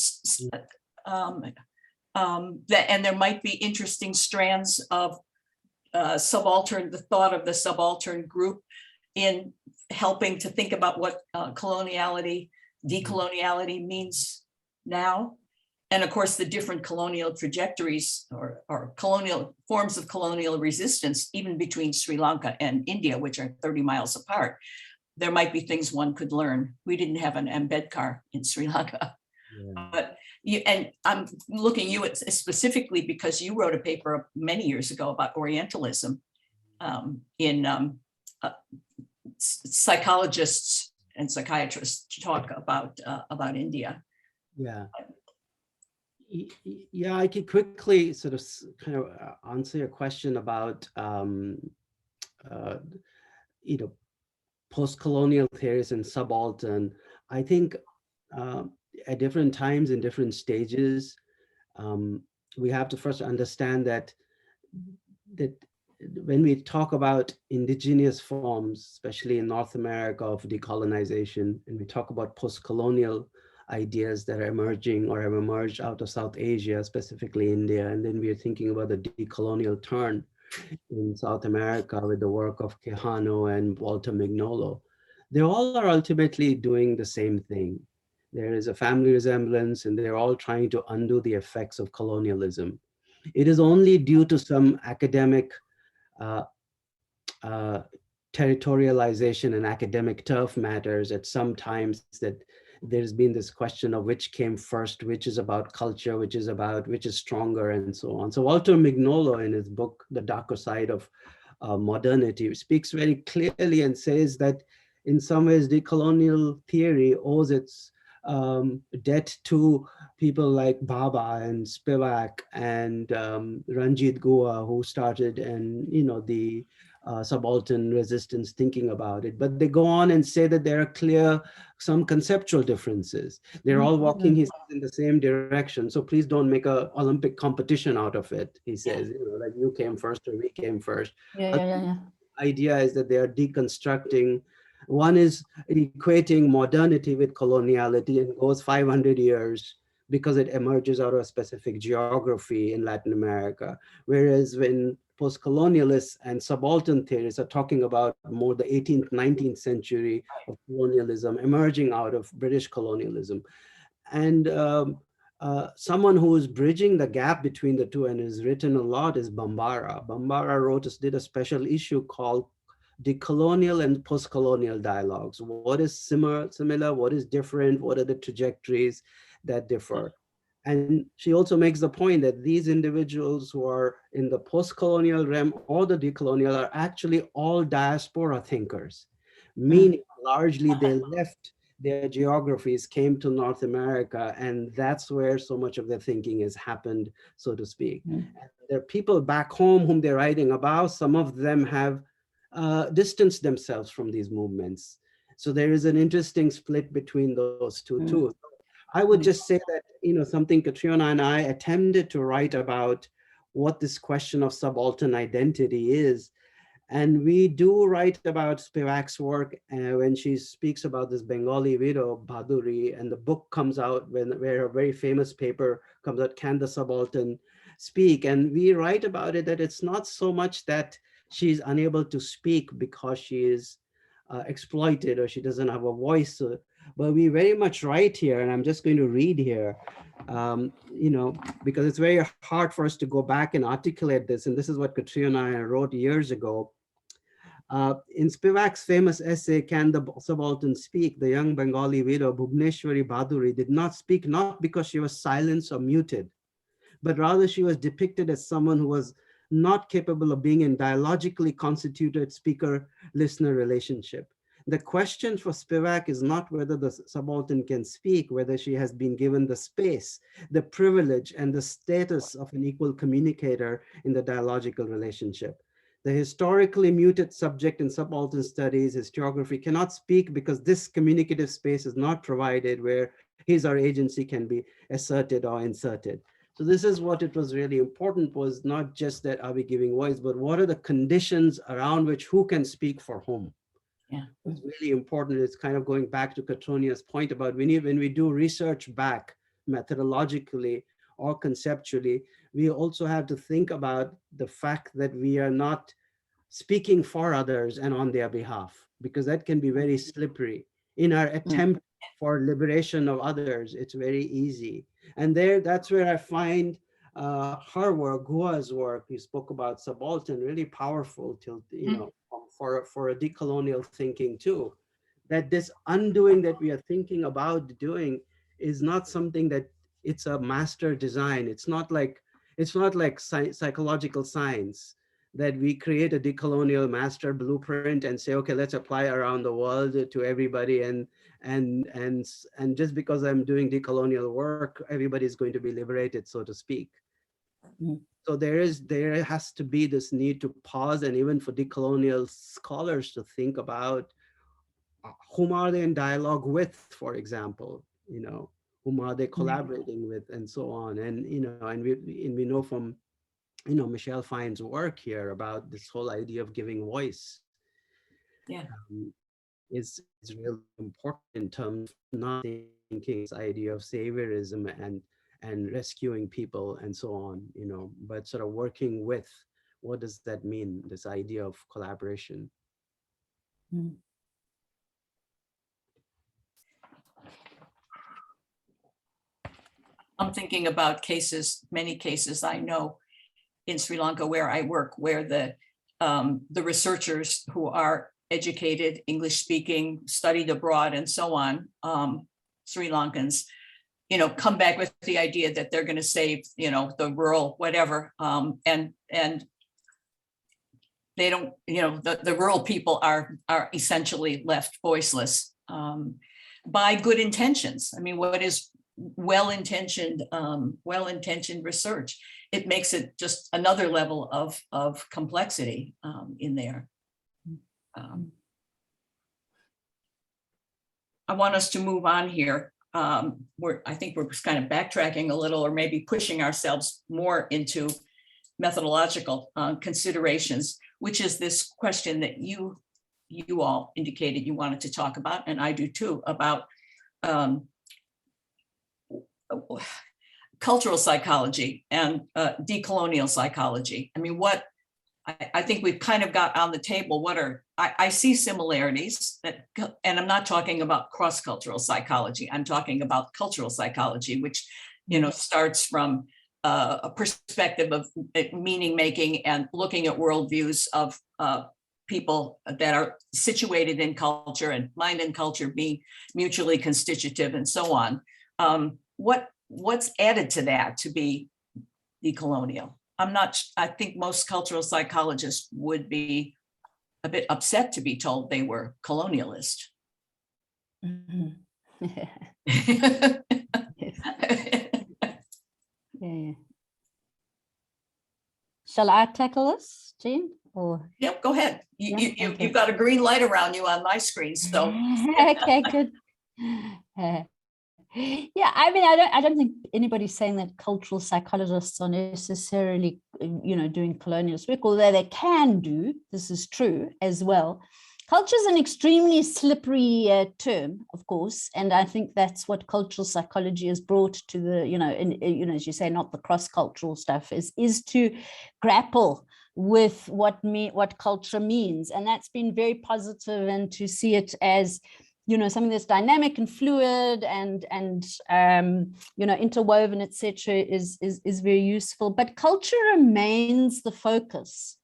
and there might be interesting strands of the thought of the subaltern group in helping to think about what coloniality, decoloniality means now. And of course, the different colonial trajectories or colonial forms of colonial resistance, even between Sri Lanka and India, which are 30 miles apart. There might be things one could learn. We didn't have an Ambedkar in Sri Lanka. But and I'm looking you at specifically because you wrote a paper many years ago about Orientalism in psychologists and psychiatrists talk about India. Yeah, I could quickly sort of kind of answer your question about post-colonial theories and subaltern. I think at different times in different stages, we have to first understand that when we talk about indigenous forms, especially in North America, of decolonization, and we talk about post-colonial ideas that are emerging or have emerged out of South Asia, specifically India, and then we are thinking about the decolonial turn in South America with the work of Quijano and Walter Mignolo. They all are ultimately doing the same thing. There is a family resemblance, and they're all trying to undo the effects of colonialism. It is only due to some academic territorialization and academic turf matters at some times that there's been this question of which came first, which is about culture, which is stronger, and so on. So Walter Mignolo, in his book, The Darker Side of Modernity, speaks very clearly and says that in some ways decolonial theory owes its debt to people like Baba and Spivak and Ranjit Gua, who started and the subaltern resistance thinking about it. But they go on and say that there are some conceptual differences. They're all walking, he says, in the same direction. So please don't make an Olympic competition out of it. He says, like you came first or we came first. The idea is that they are deconstructing. One is equating modernity with coloniality and goes 500 years because it emerges out of a specific geography in Latin America. Whereas when post-colonialists and subaltern theorists are talking about more the 18th, 19th century of colonialism emerging out of British colonialism. And someone who is bridging the gap between the two and has written a lot is Bambara. Bambara did a special issue called Decolonial and Post-Colonial Dialogues. What is similar, what is different, what are the trajectories that differ? And she also makes the point that these individuals who are in the post-colonial realm or the decolonial are actually all diaspora thinkers, meaning largely they left their geographies, came to North America, and that's where so much of their thinking has happened, so to speak. And there are people back home whom they're writing about. Some of them have distanced themselves from these movements. So there is an interesting split between those two too. I would just say that, you know, something Katrina and I attempted to write about what this question of subaltern identity is. And we do write about Spivak's work when she speaks about this Bengali widow, Bhaduri, and the book comes out where a very famous paper comes out, Can the Subaltern Speak? And we write about it that it's not so much that she's unable to speak because she is exploited or she doesn't have a voice, but we very much write here, and I'm just going to read here, you know, because it's very hard for us to go back and articulate this. And this is what Katrina and I wrote years ago. In Spivak's famous essay, Can the Subaltern Speak?, the young Bengali widow, Bhubneshwari Bhaduri, did not speak, not because she was silenced or muted, but rather she was depicted as someone who was not capable of being in dialogically constituted speaker-listener relationship. The question for Spivak is not whether the subaltern can speak, whether she has been given the space, the privilege, and the status of an equal communicator in the dialogical relationship. The historically muted subject in subaltern studies, historiography, cannot speak because this communicative space is not provided where his or agency can be asserted or inserted. So this is what it was really important, was not just that are we giving voice, but what are the conditions around which who can speak for whom? Yeah, it's really important. It's kind of going back to Katronia's point about when we do research back methodologically or conceptually, we also have to think about the fact that we are not speaking for others and on their behalf, because that can be very slippery. In our attempt for liberation of others, it's very easy. And that's where I find her work, Gua's work, he spoke about subaltern, really powerful till, you know, for a decolonial thinking too, that this undoing that we are thinking about doing is not something that it's a master design. It's not like psychological science that we create a decolonial master blueprint and say, okay, let's apply around the world to everybody. And just because I'm doing decolonial work, everybody's going to be liberated, so to speak. So there has to be this need to pause, and even for decolonial scholars to think about whom are they in dialogue with, for example, you know, whom are they collaborating with, and so on. And, you know, and we know from, you know, Michelle Fine's work here about this whole idea of giving voice. Yeah, is really important in terms of not thinking this idea of saviorism and rescuing people and so on, you know, but sort of working with, what does that mean, this idea of collaboration? I'm thinking about many cases I know in Sri Lanka where I work, where the researchers who are educated, English speaking, studied abroad, and so on, Sri Lankans, you know, come back with the idea that they're going to save, you know, the rural whatever, and they don't, you know, the rural people are essentially left voiceless by good intentions. I mean, what is well-intentioned research? It makes it just another level of complexity in there. I want us to move on here. I think we're kind of backtracking a little, or maybe pushing ourselves more into methodological considerations, which is this question that you all indicated you wanted to talk about, and I do too, about cultural psychology and decolonial psychology. I mean, what I think we've kind of got on the table what are, I see similarities that, and I'm not talking about cross-cultural psychology. I'm talking about cultural psychology, which, you know, starts from a perspective of meaning making and looking at worldviews of people that are situated in culture, and mind and culture being mutually constitutive and so on. What's added to that to be decolonial? I think most cultural psychologists would be a bit upset to be told they were colonialist. Yes. Yeah. Shall I tackle this, Jean? Or Yep, go ahead. okay. You've got a green light around you on my screen, so. Okay, good. Yeah, I mean, I don't think anybody's saying that cultural psychologists are necessarily, you know, doing colonialist work, although they can do. This is true as well. Culture is an extremely slippery term, of course, and I think that's what cultural psychology has brought to the, you know, as you say, not the cross-cultural stuff, is to grapple with what culture means, and that's been very positive, and to see it as, you know, something that's dynamic and fluid and you know, interwoven, etc., is very useful. But culture remains the focus.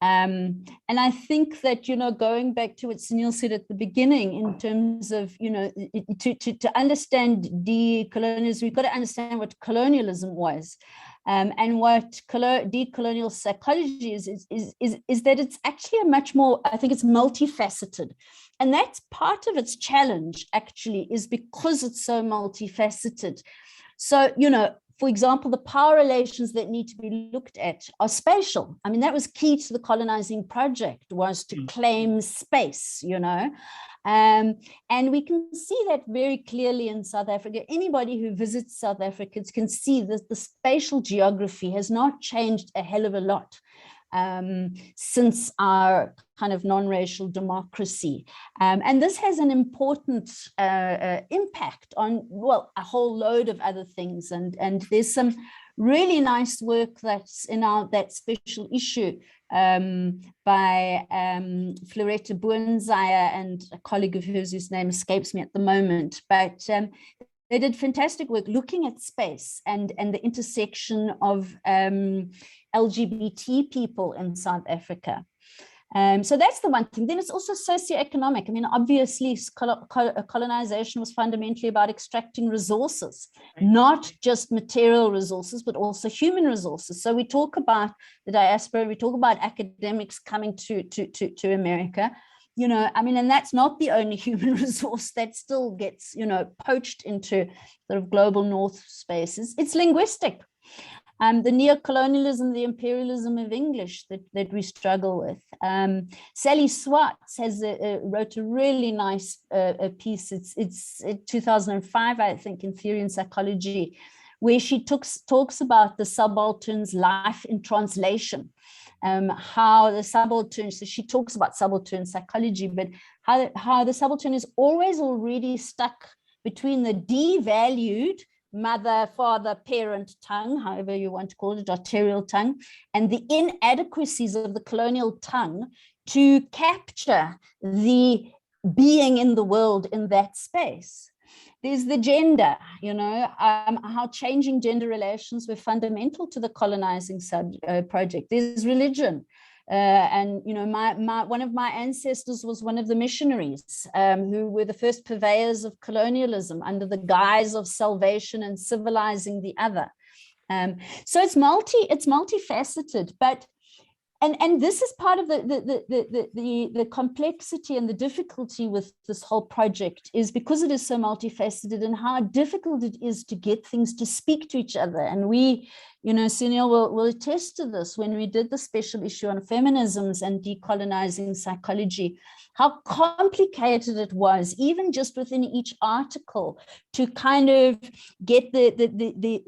And I think that, you know, going back to what Sunil said at the beginning, in terms of, you know, to understand decolonialism, we've got to understand what colonialism was. And what decolonial psychology is that it's actually a much more, I think it's multifaceted. And that's part of its challenge, actually, is because it's so multifaceted. So, you know, for example, the power relations that need to be looked at are spatial. I mean, that was key to the colonizing project, was to claim space, you know. And we can see that very clearly in South Africa. Anybody who visits South Africa can see that the spatial geography has not changed a hell of a lot since our kind of non-racial democracy. And this has an important impact on, well, a whole load of other things. And there's some really nice work that's in that special issue by Floretta Boonzaya and a colleague of hers whose name escapes me at the moment. But they did fantastic work looking at space and the intersection of LGBT people in South Africa. So that's the one thing. Then it's also socioeconomic. I mean, obviously, colonization was fundamentally about extracting resources, not just material resources, but also human resources. So we talk about the diaspora, we talk about academics coming to America. You know, I mean, and that's not the only human resource that still gets, you know, poached into sort of global north spaces. It's linguistic. The neocolonialism, the imperialism of English that we struggle with. Sally Swartz wrote a really nice piece. It's 2005, I think, in Theory and Psychology, where she talks about the subaltern's life in translation. How the subaltern, so she talks about subaltern psychology, but how the subaltern is always already stuck between the devalued mother, father, parent tongue, however you want to call it, arterial tongue, and the inadequacies of the colonial tongue to capture the being in the world in that space. There's the gender, you know, how changing gender relations were fundamental to the colonizing project. There's religion. And, you know, one of my ancestors was one of the missionaries who were the first purveyors of colonialism under the guise of salvation and civilizing the other. So it's multifaceted, but and this is part of the complexity and the difficulty with this whole project, is because it is so multifaceted, and how difficult it is to get things to speak to each other. And we, you know, Sunil will attest to this, when we did the special issue on feminisms and decolonizing psychology, how complicated it was, even just within each article, to kind of get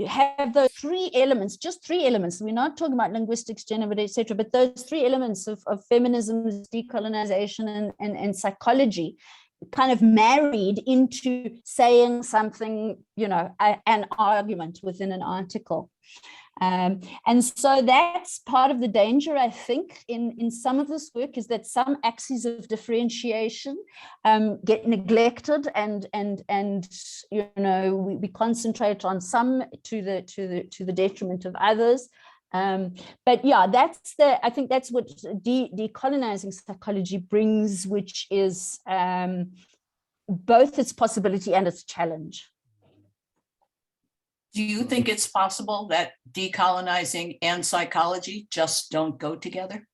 have those three elements, just three elements. We're not talking about linguistics, gender, etc., but those three elements of feminism, decolonization, and psychology, kind of married into saying something, you know, an argument within an article. And so that's part of the danger, I think, in some of this work, is that some axes of differentiation get neglected, and you know, we concentrate on some to the detriment of others. But yeah, I think that's what decolonizing psychology brings, which is both its possibility and its challenge. Do you think it's possible that decolonizing and psychology just don't go together?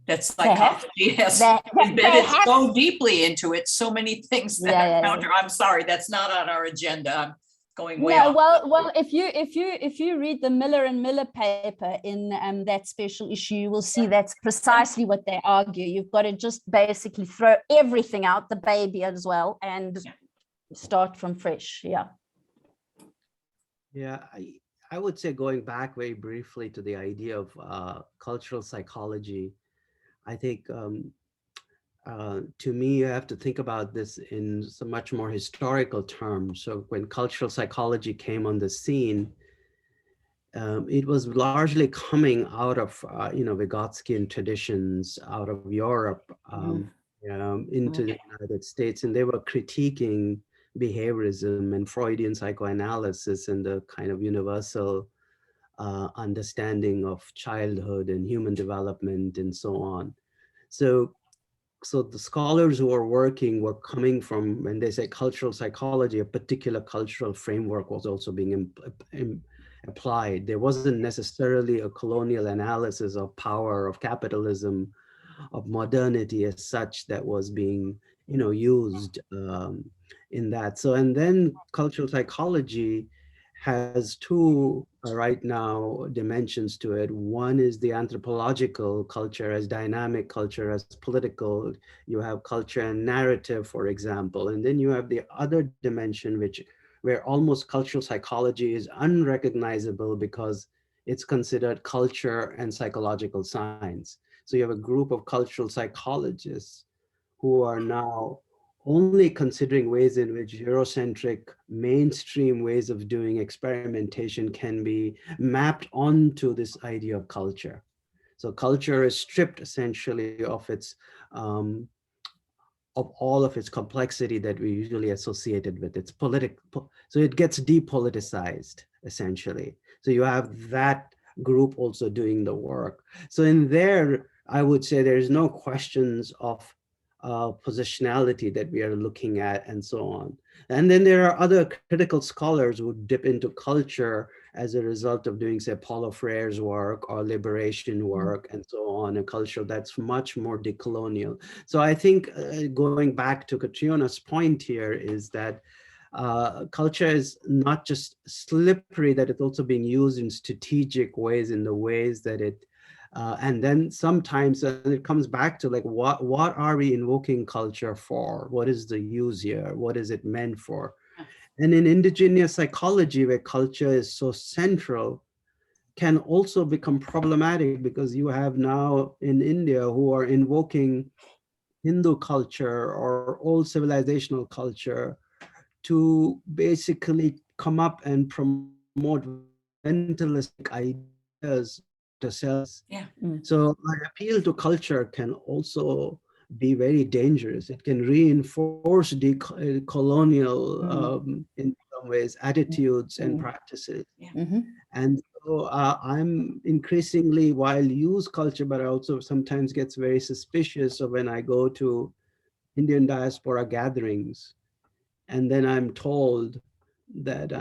That psychology has embedded so deeply into it, so many things that counter. I'm sorry, that's not on our agenda. I'm going way off. Well, if you read the Miller and Miller paper in that special issue, you will see that's precisely what they argue. You've got to just basically throw everything out, the baby as well, and start from fresh. Yeah, I would say, going back very briefly to the idea of cultural psychology, I think to me, you have to think about this in some much more historical terms. So when cultural psychology came on the scene, it was largely coming out of, Vygotskian traditions out of Europe into the United States, and they were critiquing behaviorism and Freudian psychoanalysis and the kind of universal understanding of childhood and human development and so on. So the scholars who are working were coming from, when they say cultural psychology, a particular cultural framework was also being applied. There wasn't necessarily a colonial analysis of power, of capitalism, of modernity as such that was being, used in that. So, and then cultural psychology has two right now dimensions to it. One is the anthropological culture as dynamic, culture as political. You have culture and narrative, for example. And then you have the other dimension, where almost cultural psychology is unrecognizable because it's considered culture and psychological science. So you have a group of cultural psychologists who are now only considering ways in which Eurocentric mainstream ways of doing experimentation can be mapped onto this idea of culture. So culture is stripped essentially of its of all of its complexity that we usually associated with its political. So it gets depoliticized essentially. So you have that group also doing the work. So in there, I would say there's no questions of positionality that we are looking at and so on. And then there are other critical scholars who dip into culture as a result of doing, say, Paulo Freire's work or liberation work and so on, a culture that's much more decolonial. So I think going back to Catriona's point here is that culture is not just slippery, that it's also being used in strategic ways, in the ways that it and then sometimes it comes back to like, what are we invoking culture for? What is the use here? What is it meant for? And in indigenous psychology, where culture is so central, can also become problematic, because you have now in India who are invoking Hindu culture or old civilizational culture to basically come up and promote mentalistic ideas themselves. So our appeal to culture can also be very dangerous. It can reinforce the colonial, in some ways, attitudes and practices. And so I'm increasingly, while use culture, but I also sometimes gets very suspicious of when I go to Indian diaspora gatherings, and then I'm told that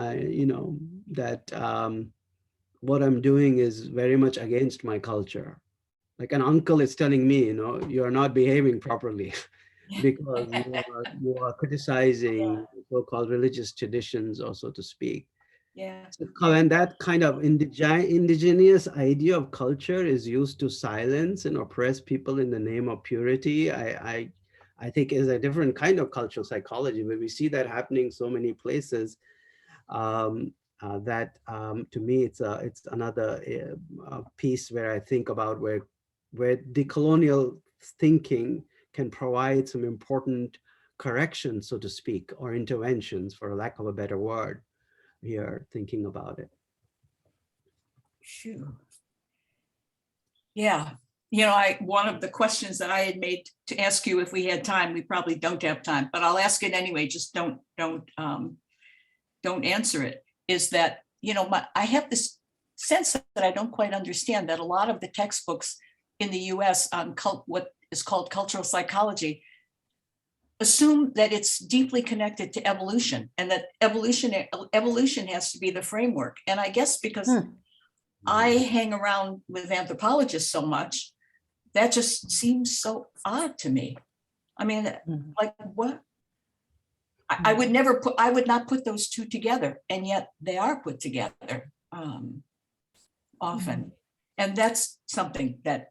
what I'm doing is very much against my culture. Like an uncle is telling me, you're not behaving properly because you are criticizing so-called religious traditions, or so to speak. So, and that kind of indigenous idea of culture is used to silence and oppress people in the name of purity. I think is a different kind of cultural psychology, where we see that happening so many places. That to me, it's another piece where I think about where decolonial thinking can provide some important corrections, so to speak, or interventions, for lack of a better word, here, thinking about it. Phew. Yeah, one of the questions that I had made to ask you if we had time, we probably don't have time, but I'll ask it anyway. Just don't answer it. Is that, I have this sense that I don't quite understand that a lot of the textbooks in the US on what is called cultural psychology assume that it's deeply connected to evolution, and that evolution has to be the framework. And I guess because I hang around with anthropologists so much, that just seems so odd to me. I mean, like what? I would not put those two together, and yet they are put together often. And that's something that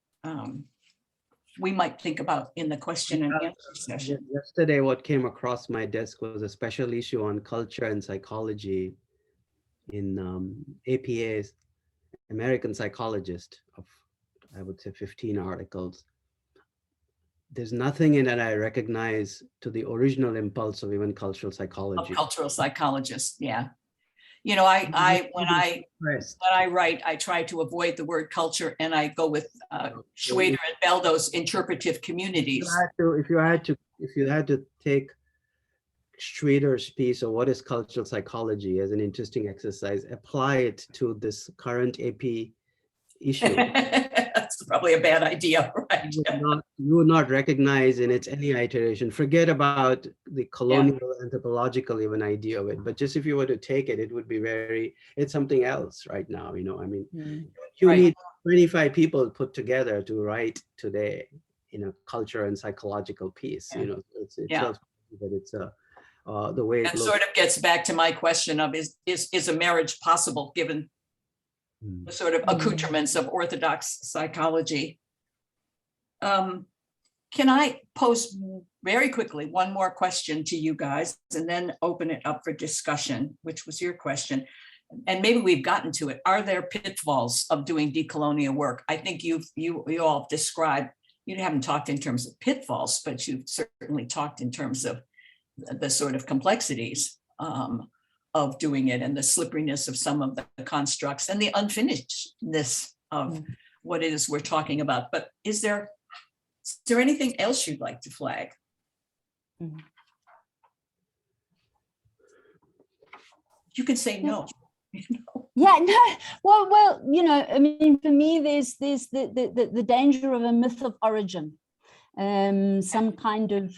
we might think about in the question and answer session. Yesterday, what came across my desk was a special issue on culture and psychology in APA's American Psychologist of, I would say, 15 articles. There's nothing in it I recognize to the original impulse of even cultural psychology. Of cultural psychologists, yeah. When I write, I try to avoid the word culture, and I go with Schwader and Baldo's interpretive communities. If you had to take Schwader's piece of what is cultural psychology as an interesting exercise, apply it to this current AP issue. That's probably a bad idea, right? You would not recognize in its any iteration. Forget about the colonial anthropological even idea of it, but just if you were to take it, it would be it's something else right now. I mean, you need 25 people put together to write today in a culture and psychological piece. But it's the way it looks. Sort of gets back to my question of is a marriage possible given the sort of accoutrements of orthodox psychology. Can I pose very quickly one more question to you guys and then open it up for discussion, which was your question, and maybe we've gotten to it. Are there pitfalls of doing decolonial work? I think you all described, you haven't talked in terms of pitfalls, but you've certainly talked in terms of the sort of complexities of doing it, and the slipperiness of some of the constructs, and the unfinishedness of what it is we're talking about. But is there anything else you'd like to flag? You can say no. Yeah, no. Well, I mean, for me, there's the danger of a myth of origin. Some kind of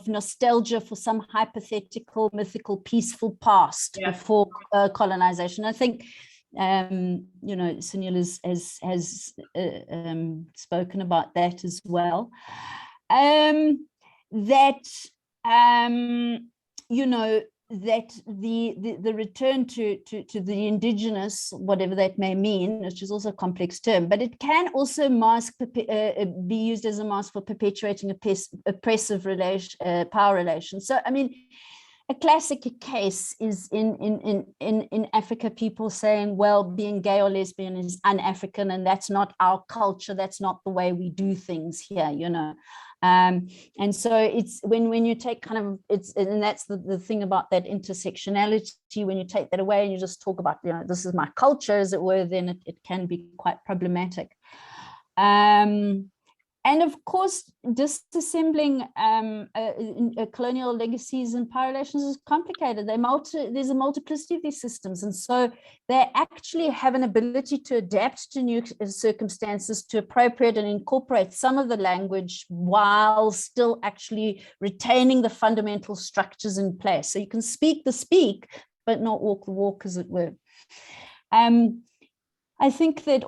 nostalgia for some hypothetical, mythical, peaceful past before colonization. I think, Sunil has spoken about that as well. That the return to the indigenous, whatever that may mean, which is also a complex term, but it can also be used as a mask for perpetuating oppressive power relations. So, I mean, a classic case is in Africa, people saying, well, being gay or lesbian is un-African, and that's not our culture, that's not the way we do things here, and so it's when you take and that's the thing about that intersectionality, when you take that away and you just talk about, this is my culture, as it were, then it can be quite problematic. And of course, disassembling colonial legacies and power relations is complicated. There's a multiplicity of these systems. And so they actually have an ability to adapt to new circumstances, to appropriate and incorporate some of the language while still actually retaining the fundamental structures in place. So you can speak the speak, but not walk the walk, as it were. I think that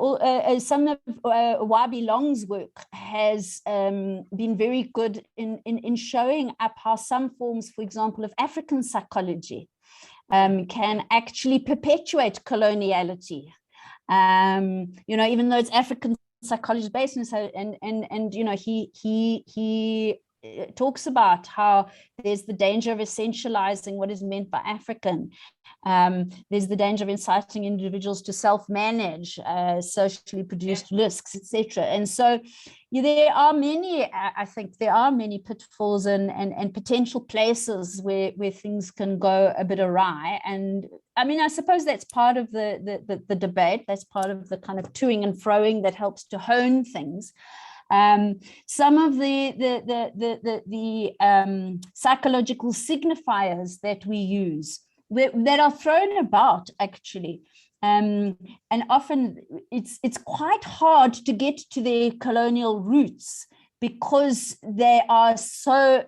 some of Wabi Long's work has been very good in showing up how some forms, for example, of African psychology can actually perpetuate coloniality. Even though it's African psychology based, and he talks about how there's the danger of essentializing what is meant by African. There's the danger of inciting individuals to self-manage socially produced risks, etc. And so there are many, I think there are many pitfalls and potential places where things can go a bit awry. And I mean, I suppose that's part of the debate. That's part of the kind of toing and froing that helps to hone things. Some of the psychological signifiers that we use that are thrown about, actually, and often it's quite hard to get to their colonial roots because they are so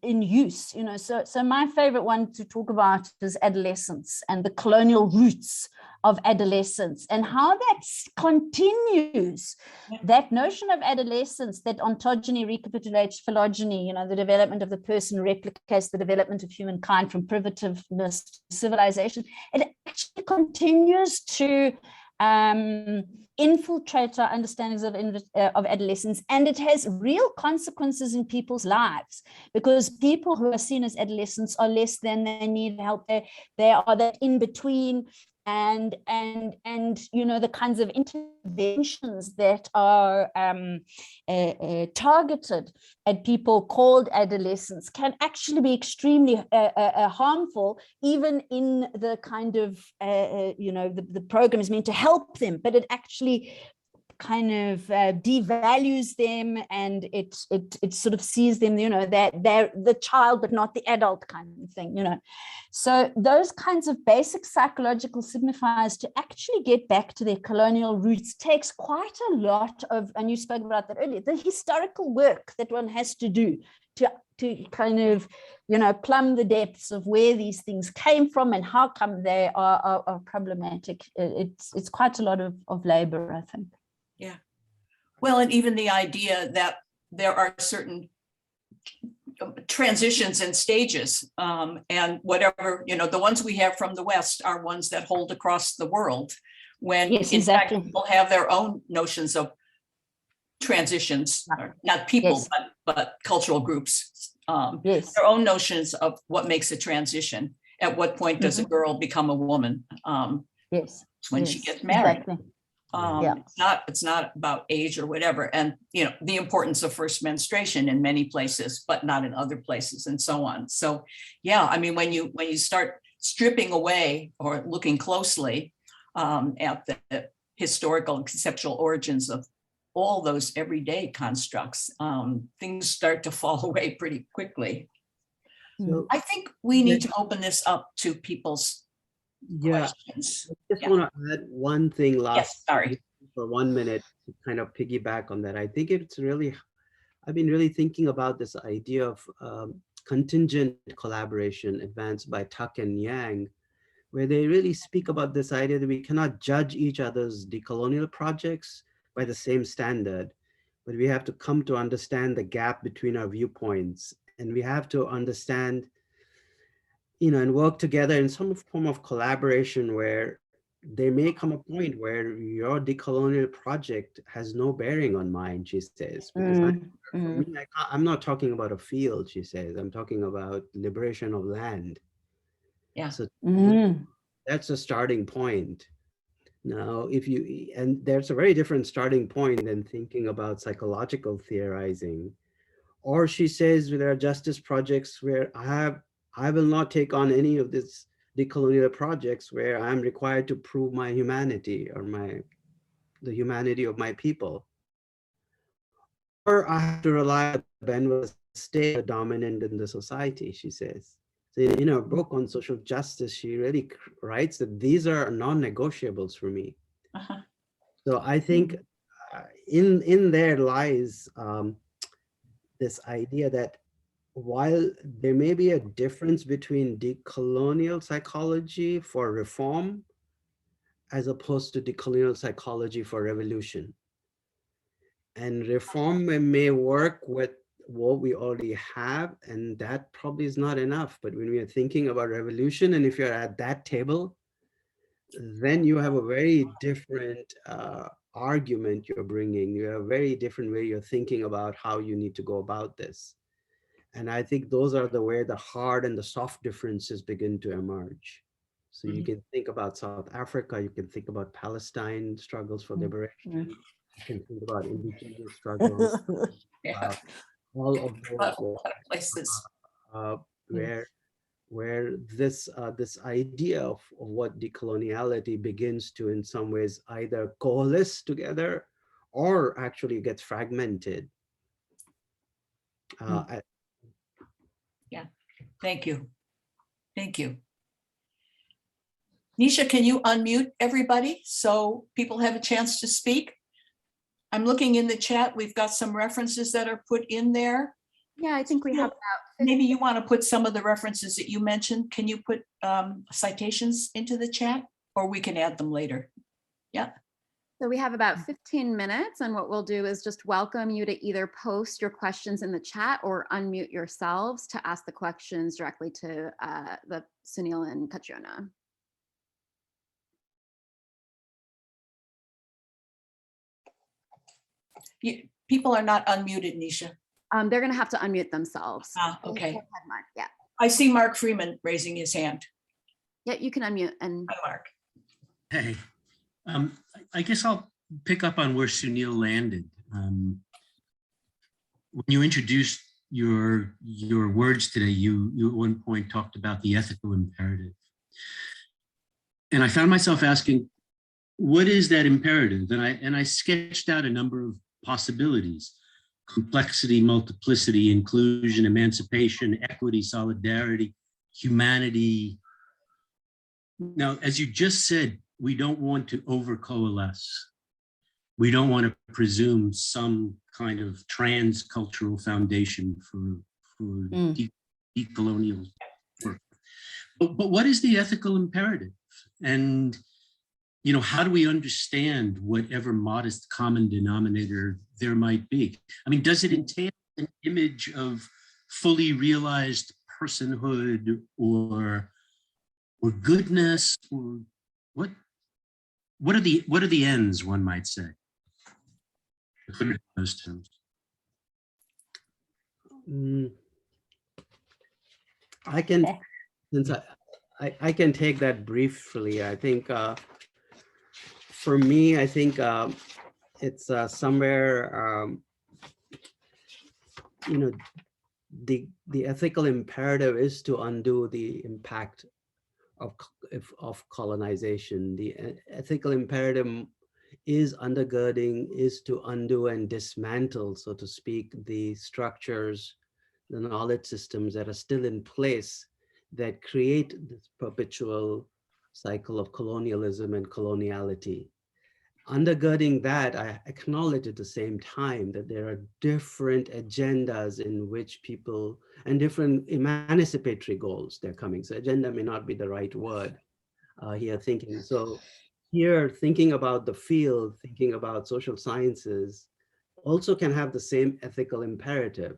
in use, you know. So my favorite one to talk about is adolescence and the colonial roots of adolescence and how that continues. That notion of adolescence, that ontogeny recapitulates phylogeny, you know, the development of the person replicates the development of humankind from primitiveness to civilization. It actually continues to infiltrate our understandings of adolescence, and it has real consequences in people's lives, because people who are seen as adolescents are less than, they need help, they are that in between, and you know, the kinds of interventions that are targeted at people called adolescents can actually be extremely harmful, even in the kind of you know, the program is meant to help them, but it actually kind of devalues them, and it sort of sees them, you know, that they're the child but not the adult kind of thing, you know. So those kinds of basic psychological signifiers, to actually get back to their colonial roots, takes quite a lot of, and you spoke about that earlier, the historical work that one has to do to kind of, you know, plumb the depths of where these things came from and how come they are problematic. It's quite a lot of labor, I think. Yeah. Well, and even the idea that there are certain transitions and stages, and whatever, you know, the ones we have from the West are ones that hold across the world, when yes, in exactly. fact people have their own notions of transitions, not people, yes. but cultural groups, yes. their own notions of what makes a transition. At what point does a girl become a woman? Yes. When she gets married. Exactly. It's not about age or whatever, and you know, the importance of first menstruation in many places, but not in other places, and so on. So yeah, I mean, when you start stripping away or looking closely at the historical and conceptual origins of all those everyday constructs, things start to fall away pretty quickly. So, I think we need to open this up to people's questions. I just want to add one thing Sorry. for 1 minute to kind of piggyback on that. I think it's really, I've been really thinking about this idea of contingent collaboration advanced by Tuck and Yang, where they really speak about this idea that we cannot judge each other's decolonial projects by the same standard, but we have to come to understand the gap between our viewpoints, and we have to understand, you know, and work together in some form of collaboration where there may come a point where your decolonial project has no bearing on mine, she says, because I'm not talking about a field, she says, I'm talking about liberation of land. Yeah. So that's a starting point. Now, and there's a very different starting point than thinking about psychological theorizing. Or she says there are justice projects where I will not take on any of these decolonial projects where I'm required to prove my humanity or the humanity of my people. Or I have to rely on the benevolent state dominant in the society, she says. So in her book on social justice, she really writes that these are non-negotiables for me. So I think in there lies this idea that while there may be a difference between decolonial psychology for reform as opposed to decolonial psychology for revolution, and reform may work with what we already have, and that probably is not enough. But when we are thinking about revolution, and if you're at that table, then you have a very different argument you're bringing. You have a very different way you're thinking about how you need to go about this. And I think those are the where the hard and the soft differences begin to emerge. So you Mhm. can think about South Africa, you can think about Palestine struggles for liberation, you can think about indigenous struggles, Yeah, uh, all of a lot those of places. uh, Mm. where this idea of what decoloniality begins to in some ways either coalesce together or actually gets fragmented. Mm. I- Yeah, thank you. Thank you. Nisha, can you unmute everybody so people have a chance to speak? I'm looking in the chat. We've got some references that are put in there. Yeah, I think we have about 50. Maybe you want to put some of the references that you mentioned. Can you put citations into the chat, or we can add them later? Yeah. So we have about 15 minutes, and what we'll do is just welcome you to either post your questions in the chat or unmute yourselves to ask the questions directly to the Sunil and Catriona. People are not unmuted, Nisha. They're going to have to unmute themselves. Ah, Go okay. ahead, Mark. Yeah. I see Mark Freeman raising his hand. Yeah, you can unmute. And Hi, Mark. Hey, I guess I'll pick up on where Sunil landed. When you introduced your words today, you at one point talked about the ethical imperative. And I found myself asking, what is that imperative? And I sketched out a number of possibilities: complexity, multiplicity, inclusion, emancipation, equity, solidarity, humanity. Now, as you just said, we don't want to over-coalesce. We don't want to presume some kind of trans-cultural foundation for decolonial work. But what is the ethical imperative? And how do we understand whatever modest common denominator there might be? I mean, does it entail an image of fully realized personhood or goodness, or what are the ends, one might say? Put it in those terms. I can, since I can take that briefly. I think for me, I think it's somewhere, the ethical imperative is to undo the impact of colonization. The ethical imperative is undergirding, is to undo and dismantle, so to speak, the structures, the knowledge systems that are still in place that create this perpetual cycle of colonialism and coloniality. Undergirding that, I acknowledge at the same time that there are different agendas in which people and different emancipatory goals they're coming. So agenda may not be the right word here thinking. So here thinking about the field, thinking about social sciences also can have the same ethical imperative,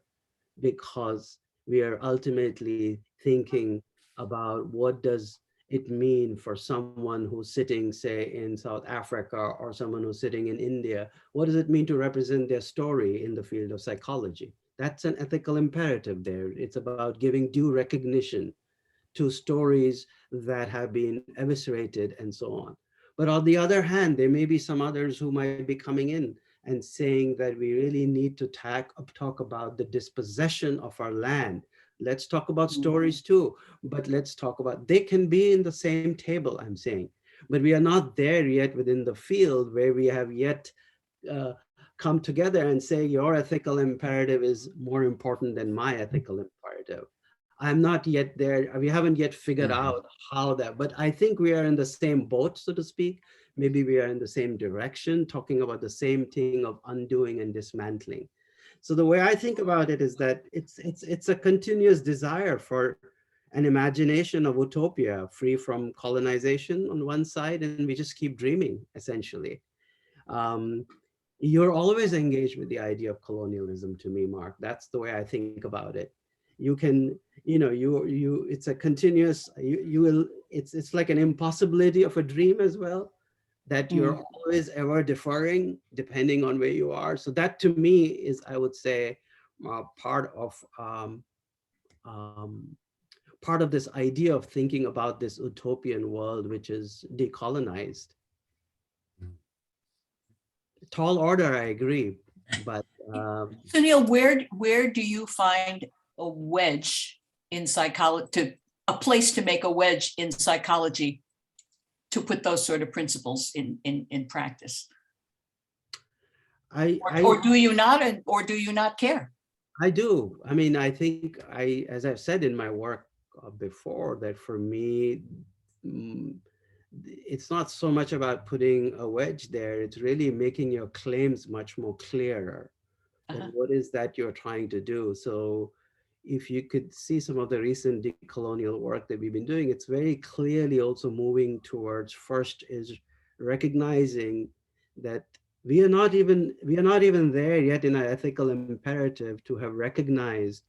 because we are ultimately thinking about what does it mean for someone who's sitting, say, in South Africa, or someone who's sitting in India? What does it mean to represent their story in the field of psychology? That's an ethical imperative there. It's about giving due recognition to stories that have been eviscerated and so on. But on the other hand, there may be some others who might be coming in and saying that we really need to talk about the dispossession of our land. Let's talk about stories too, but let's talk about, they can be in the same table, I'm saying, but we are not there yet within the field where we have yet come together and say your ethical imperative is more important than my ethical imperative. I'm not yet there. We haven't yet figured out how that, but I think we are in the same boat, so to speak. Maybe we are in the same direction, talking about the same thing of undoing and dismantling. So the way I think about it is that it's a continuous desire for an imagination of utopia, free from colonization on one side, and we just keep dreaming, essentially. You're always engaged with the idea of colonialism, to me, Mark. That's the way I think about it. You can, it's a continuous, it's like an impossibility of a dream as well, that you're always ever deferring depending on where you are. So that to me is, I would say, part of part of this idea of thinking about this utopian world, which is decolonized. Tall order, I agree, but Sunil, where do you find a wedge in psychology, a place to make a wedge in psychology to put those sort of principles in practice? Or do you not, or do you not care? I do. I mean, I think as I've said in my work before, that for me, it's not so much about putting a wedge there. It's really making your claims much more clearer. That what is that you're trying to do? So if you could see some of the recent decolonial work that we've been doing, it's very clearly also moving towards, first is recognizing that we are not even there yet in our ethical imperative to have recognized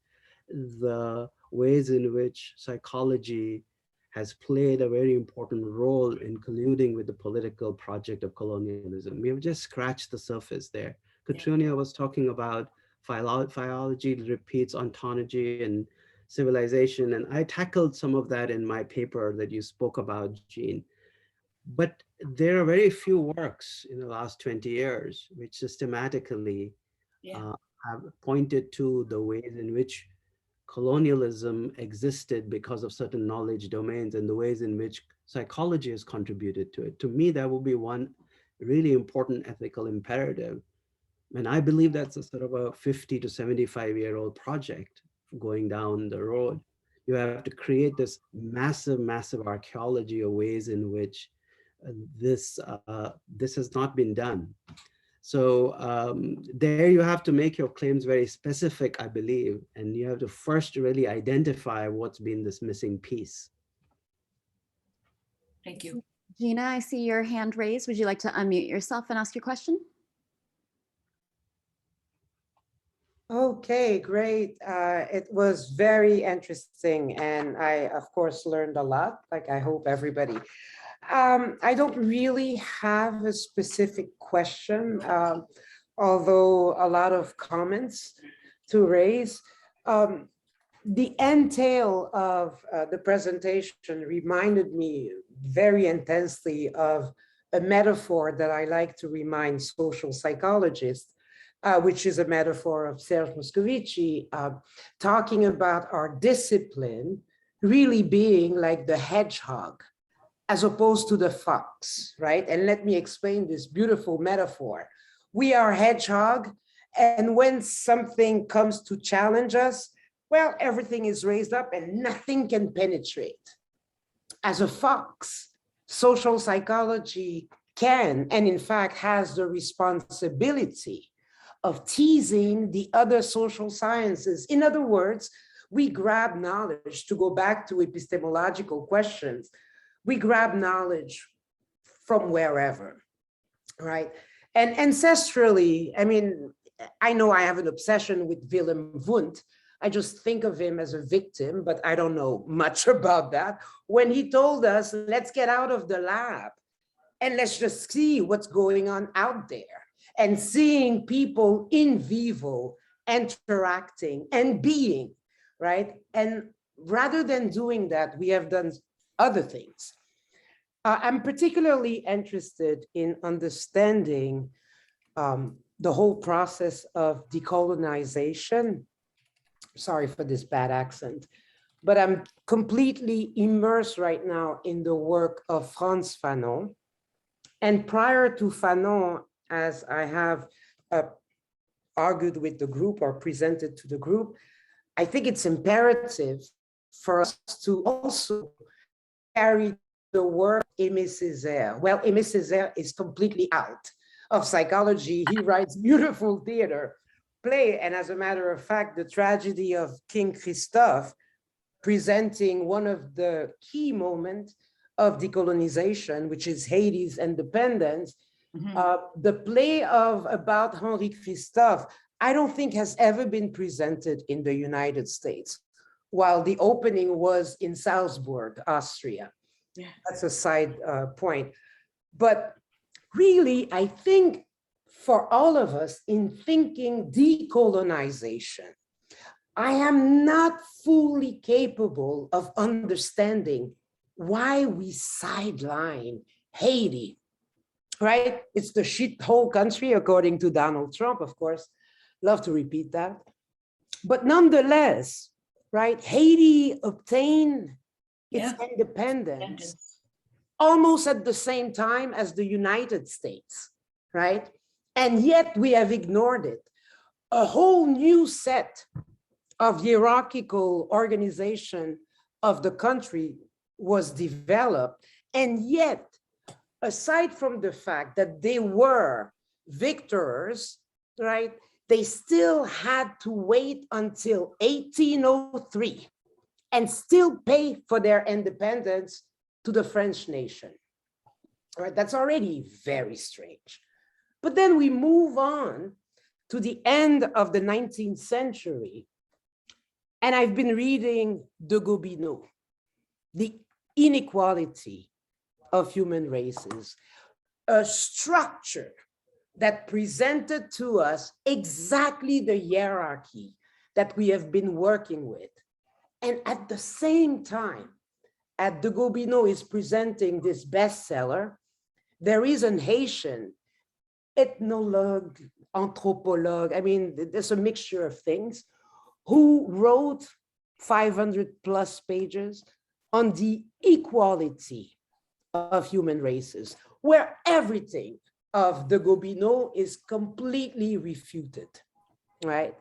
the ways in which psychology has played a very important role in colluding with the political project of colonialism. We have just scratched the surface there. Katrina was talking about philology repeats ontology and civilization, and I tackled some of that in my paper that you spoke about, Jean. But there are very few works in the last 20 years which systematically have pointed to the ways in which colonialism existed because of certain knowledge domains and the ways in which psychology has contributed to it. To me, that will be one really important ethical imperative. And I believe that's a sort of a 50 to 75-year-old project going down the road. You have to create this massive, massive archaeology of ways in which this has not been done. So there you have to make your claims very specific, I believe, and you have to first really identify what's been this missing piece. Thank you. Gina, I see your hand raised. Would you like to unmute yourself and ask your question? Okay, great. It was very interesting, and I, of course, learned a lot, like I hope everybody. I don't really have a specific question, although a lot of comments to raise. The entail of the presentation reminded me very intensely of a metaphor that I like to remind social psychologists, which is a metaphor of Serge Moscovici, talking about our discipline really being like the hedgehog as opposed to the fox, right? And let me explain this beautiful metaphor. We are hedgehog, and when something comes to challenge us, well, everything is raised up and nothing can penetrate. As a fox, social psychology can, and in fact has the responsibility of teasing the other social sciences. In other words, we grab knowledge, to go back to epistemological questions, we grab knowledge from wherever, right? And ancestrally, I mean, I know I have an obsession with Willem Wundt. I just think of him as a victim, but I don't know much about that. When he told us, let's get out of the lab and let's just see what's going on out there, and seeing people in vivo interacting and being, right? And rather than doing that, we have done other things. I'm particularly interested in understanding the whole process of decolonization. Sorry for this bad accent, but I'm completely immersed right now in the work of Frantz Fanon. And prior to Fanon, as I have argued with the group or presented to the group, I think it's imperative for us to also carry the work of Aimé Césaire. Well, Aimé Césaire is completely out of psychology. He writes beautiful theater play. And as a matter of fact, the tragedy of King Christophe, presenting one of the key moments of decolonization, which is Haiti's independence, the play about Henri Christophe, I don't think has ever been presented in the United States, while the opening was in Salzburg, Austria. Yeah. That's a side point. But really, I think for all of us in thinking decolonization, I am not fully capable of understanding why we sideline Haiti, right? It's the shithole country, according to Donald Trump, of course. Love to repeat that. But nonetheless, right, Haiti obtained its independence almost at the same time as the United States, right? And yet we have ignored it. A whole new set of hierarchical organization of the country was developed. And yet, aside from the fact that they were victors, right, they still had to wait until 1803 and still pay for their independence to the French nation. All right, that's already very strange. But then we move on to the end of the 19th century, and I've been reading de Gobineau, The Inequality of Human Races, a structure that presented to us exactly the hierarchy that we have been working with. And at the same time, as de Gobineau is presenting this bestseller, there is an Haitian ethnologue, anthropologue, I mean, there's a mixture of things, who wrote 500 plus pages on the equality of human races, where everything of de Gobineau is completely refuted, right?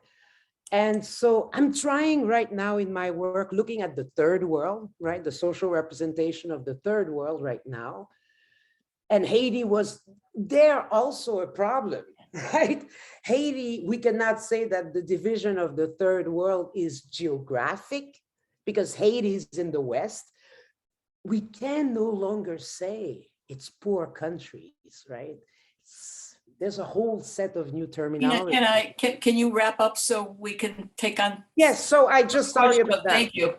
And so I'm trying right now in my work, looking at the third world, right? The social representation of the third world right now. And Haiti was there also a problem, right? Haiti, we cannot say that the division of the third world is geographic because Haiti is in the West. We can no longer say it's poor countries, right? There's a whole set of new terminology. Can you wrap up so we can take on? Yes, so I just, sorry about that. Thank you.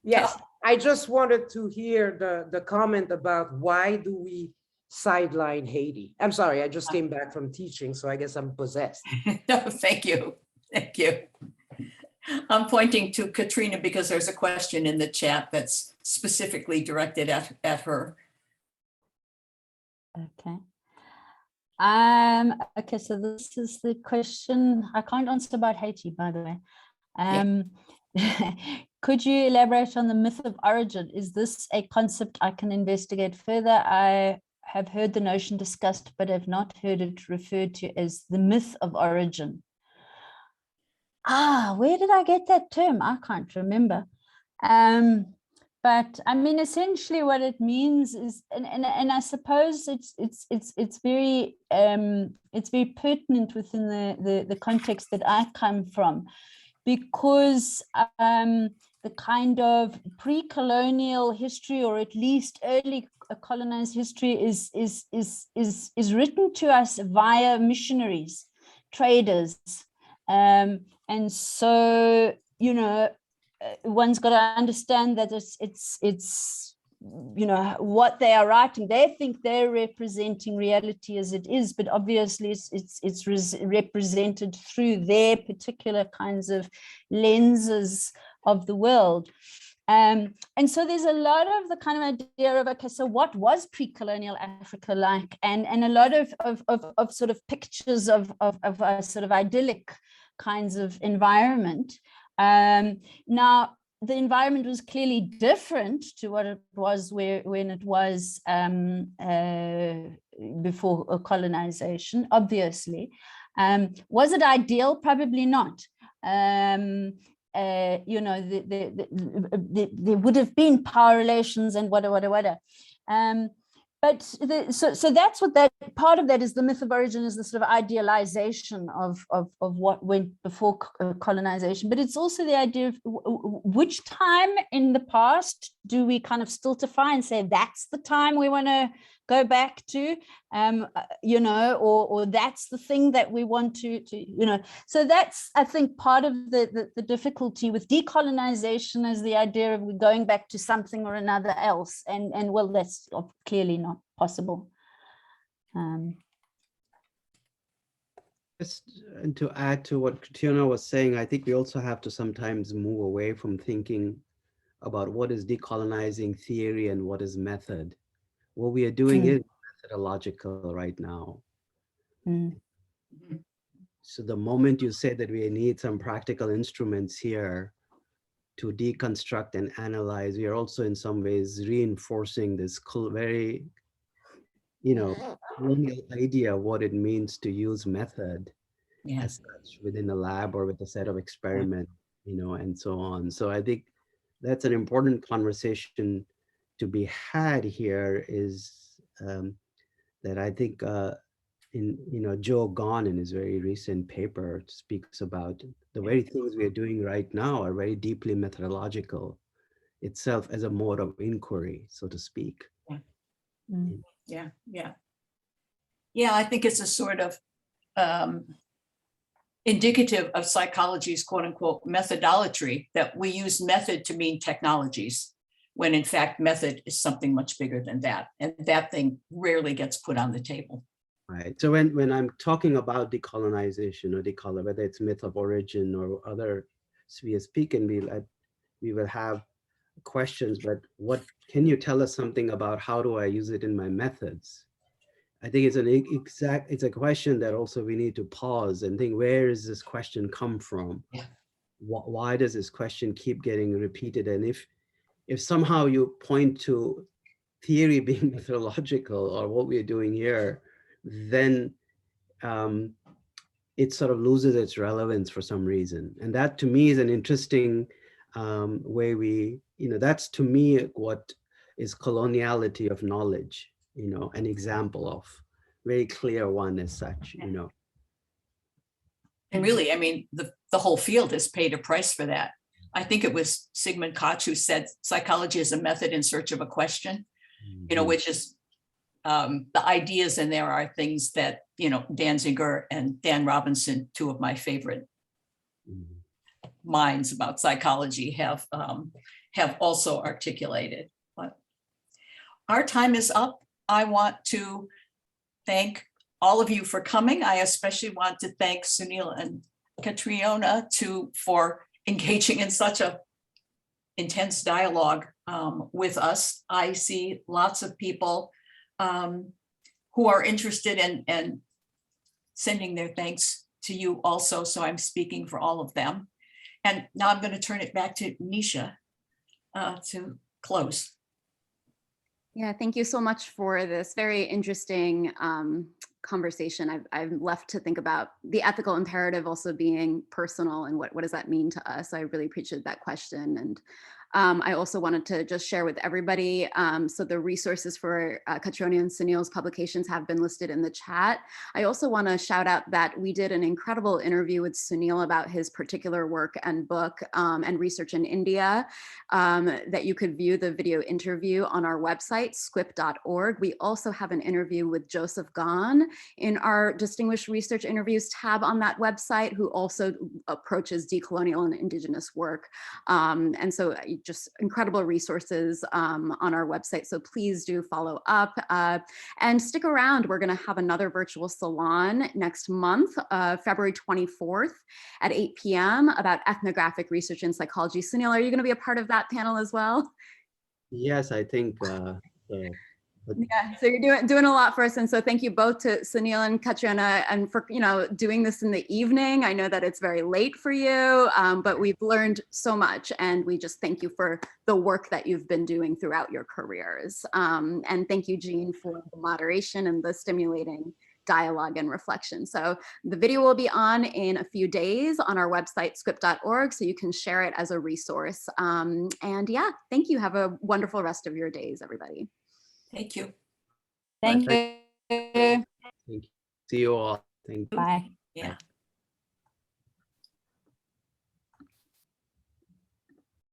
Yes, I just wanted to hear the comment about why do we sideline Haiti? I'm sorry, I just came back from teaching, so I guess I'm possessed. No, thank you. Thank you. I'm pointing to Katrina because there's a question in the chat that's specifically directed at her. Okay. Okay, so this is the question. I can't answer about Haiti, by the way. Could you elaborate on the myth of origin? Is this a concept I can investigate further? I have heard the notion discussed, but have not heard it referred to as the myth of origin. Where did I get that term? I can't remember. But I mean, essentially what it means is, and I suppose it's very pertinent within the context that I come from, because the kind of pre-colonial history, or at least early colonized history, is written to us via missionaries, traders, and so, you know, one's got to understand that it's you know, what they are writing. They think they're representing reality as it is, but obviously it's represented through their particular kinds of lenses of the world. And so there's a lot of the kind of idea of, okay, so what was pre-colonial Africa like? And a lot of sort of pictures of a sort of idyllic kinds of environment. Now, the environment was clearly different to what it was when it was before colonization, obviously. Was it ideal? Probably not. You know, there would have been power relations and whatever. But so that's what that part of that is. The myth of origin is the sort of idealization of what went before colonization, but it's also the idea of which time in the past do we kind of still define and say that's the time we want to go back to, you know, or that's the thing that we want to you know. So that's, I think, part of the difficulty with decolonization is the idea of going back to something or another else, and well, that's clearly not possible. just and to add to what Tiona was saying, I think we also have to sometimes move away from thinking about what is decolonizing theory and what is method. What we are doing is methodological right now. Mm. So the moment you say that we need some practical instruments here to deconstruct and analyze, we are also in some ways reinforcing this very, colonial idea of what it means to use method as such within a lab or with a set of experiments, and so on. So I think that's an important conversation to be had here is that I think Joe Gahn in his very recent paper speaks about the very things we are doing right now are very deeply methodological itself as a mode of inquiry, so to speak. Yeah, I think it's a sort of indicative of psychology's quote unquote methodology, that we use method to mean technologies, when in fact method is something much bigger than that. And that thing rarely gets put on the table. Right. So when I'm talking about decolonization or whether it's myth of origin or other sphere speaking, we will have questions, but what can you tell us something about how do I use it in my methods? I think it's a question that also we need to pause and think, where does this question come from? Why does this question keep getting repeated? And if somehow you point to theory being methodological or what we're doing here, then it sort of loses its relevance for some reason. And that to me is an interesting way that's to me what is coloniality of knowledge, an example of very clear one as such, And really, I mean, the whole field has paid a price for that. I think it was Sigmund Koch who said psychology is a method in search of a question, which is the ideas in there are things that, Danziger and Dan Robinson, two of my favorite minds about psychology, have also articulated. But our time is up. I want to thank all of you for coming. I especially want to thank Sunil and Catriona for engaging in such a intense dialogue with us. I see lots of people who are interested in sending their thanks to you also. So I'm speaking for all of them. And now I'm going to turn it back to Nisha to close. Yeah, thank you so much for this very interesting conversation. I'm left to think about the ethical imperative also being personal and what does that mean to us? I really appreciate that question. And I also wanted to just share with everybody. So the resources for Catriona and Sunil's publications have been listed in the chat. I also want to shout out that we did an incredible interview with Sunil about his particular work and book and research in India that you could view the video interview on our website, squip.org. We also have an interview with Joseph Gahn in our Distinguished Research Interviews tab on that website, who also approaches decolonial and indigenous work. And so just incredible resources on our website. So please do follow up and stick around. We're going to have another virtual salon next month, February 24th at 8 p.m. about ethnographic research in psychology. Sunil, are you going to be a part of that panel as well? Yes, I think yeah, so you're doing a lot for us, and so thank you both to Sunil and Catriona, and for doing this in the evening. I know that it's very late for you, but we've learned so much, and we just thank you for the work that you've been doing throughout your careers. And thank you, Jean, for the moderation and the stimulating dialogue and reflection. So the video will be on in a few days on our website, squip.org, so you can share it as a resource. And yeah, thank you. Have a wonderful rest of your days, everybody. Thank you. Thank you. thank you. See you all. Thank you. Bye. Yeah.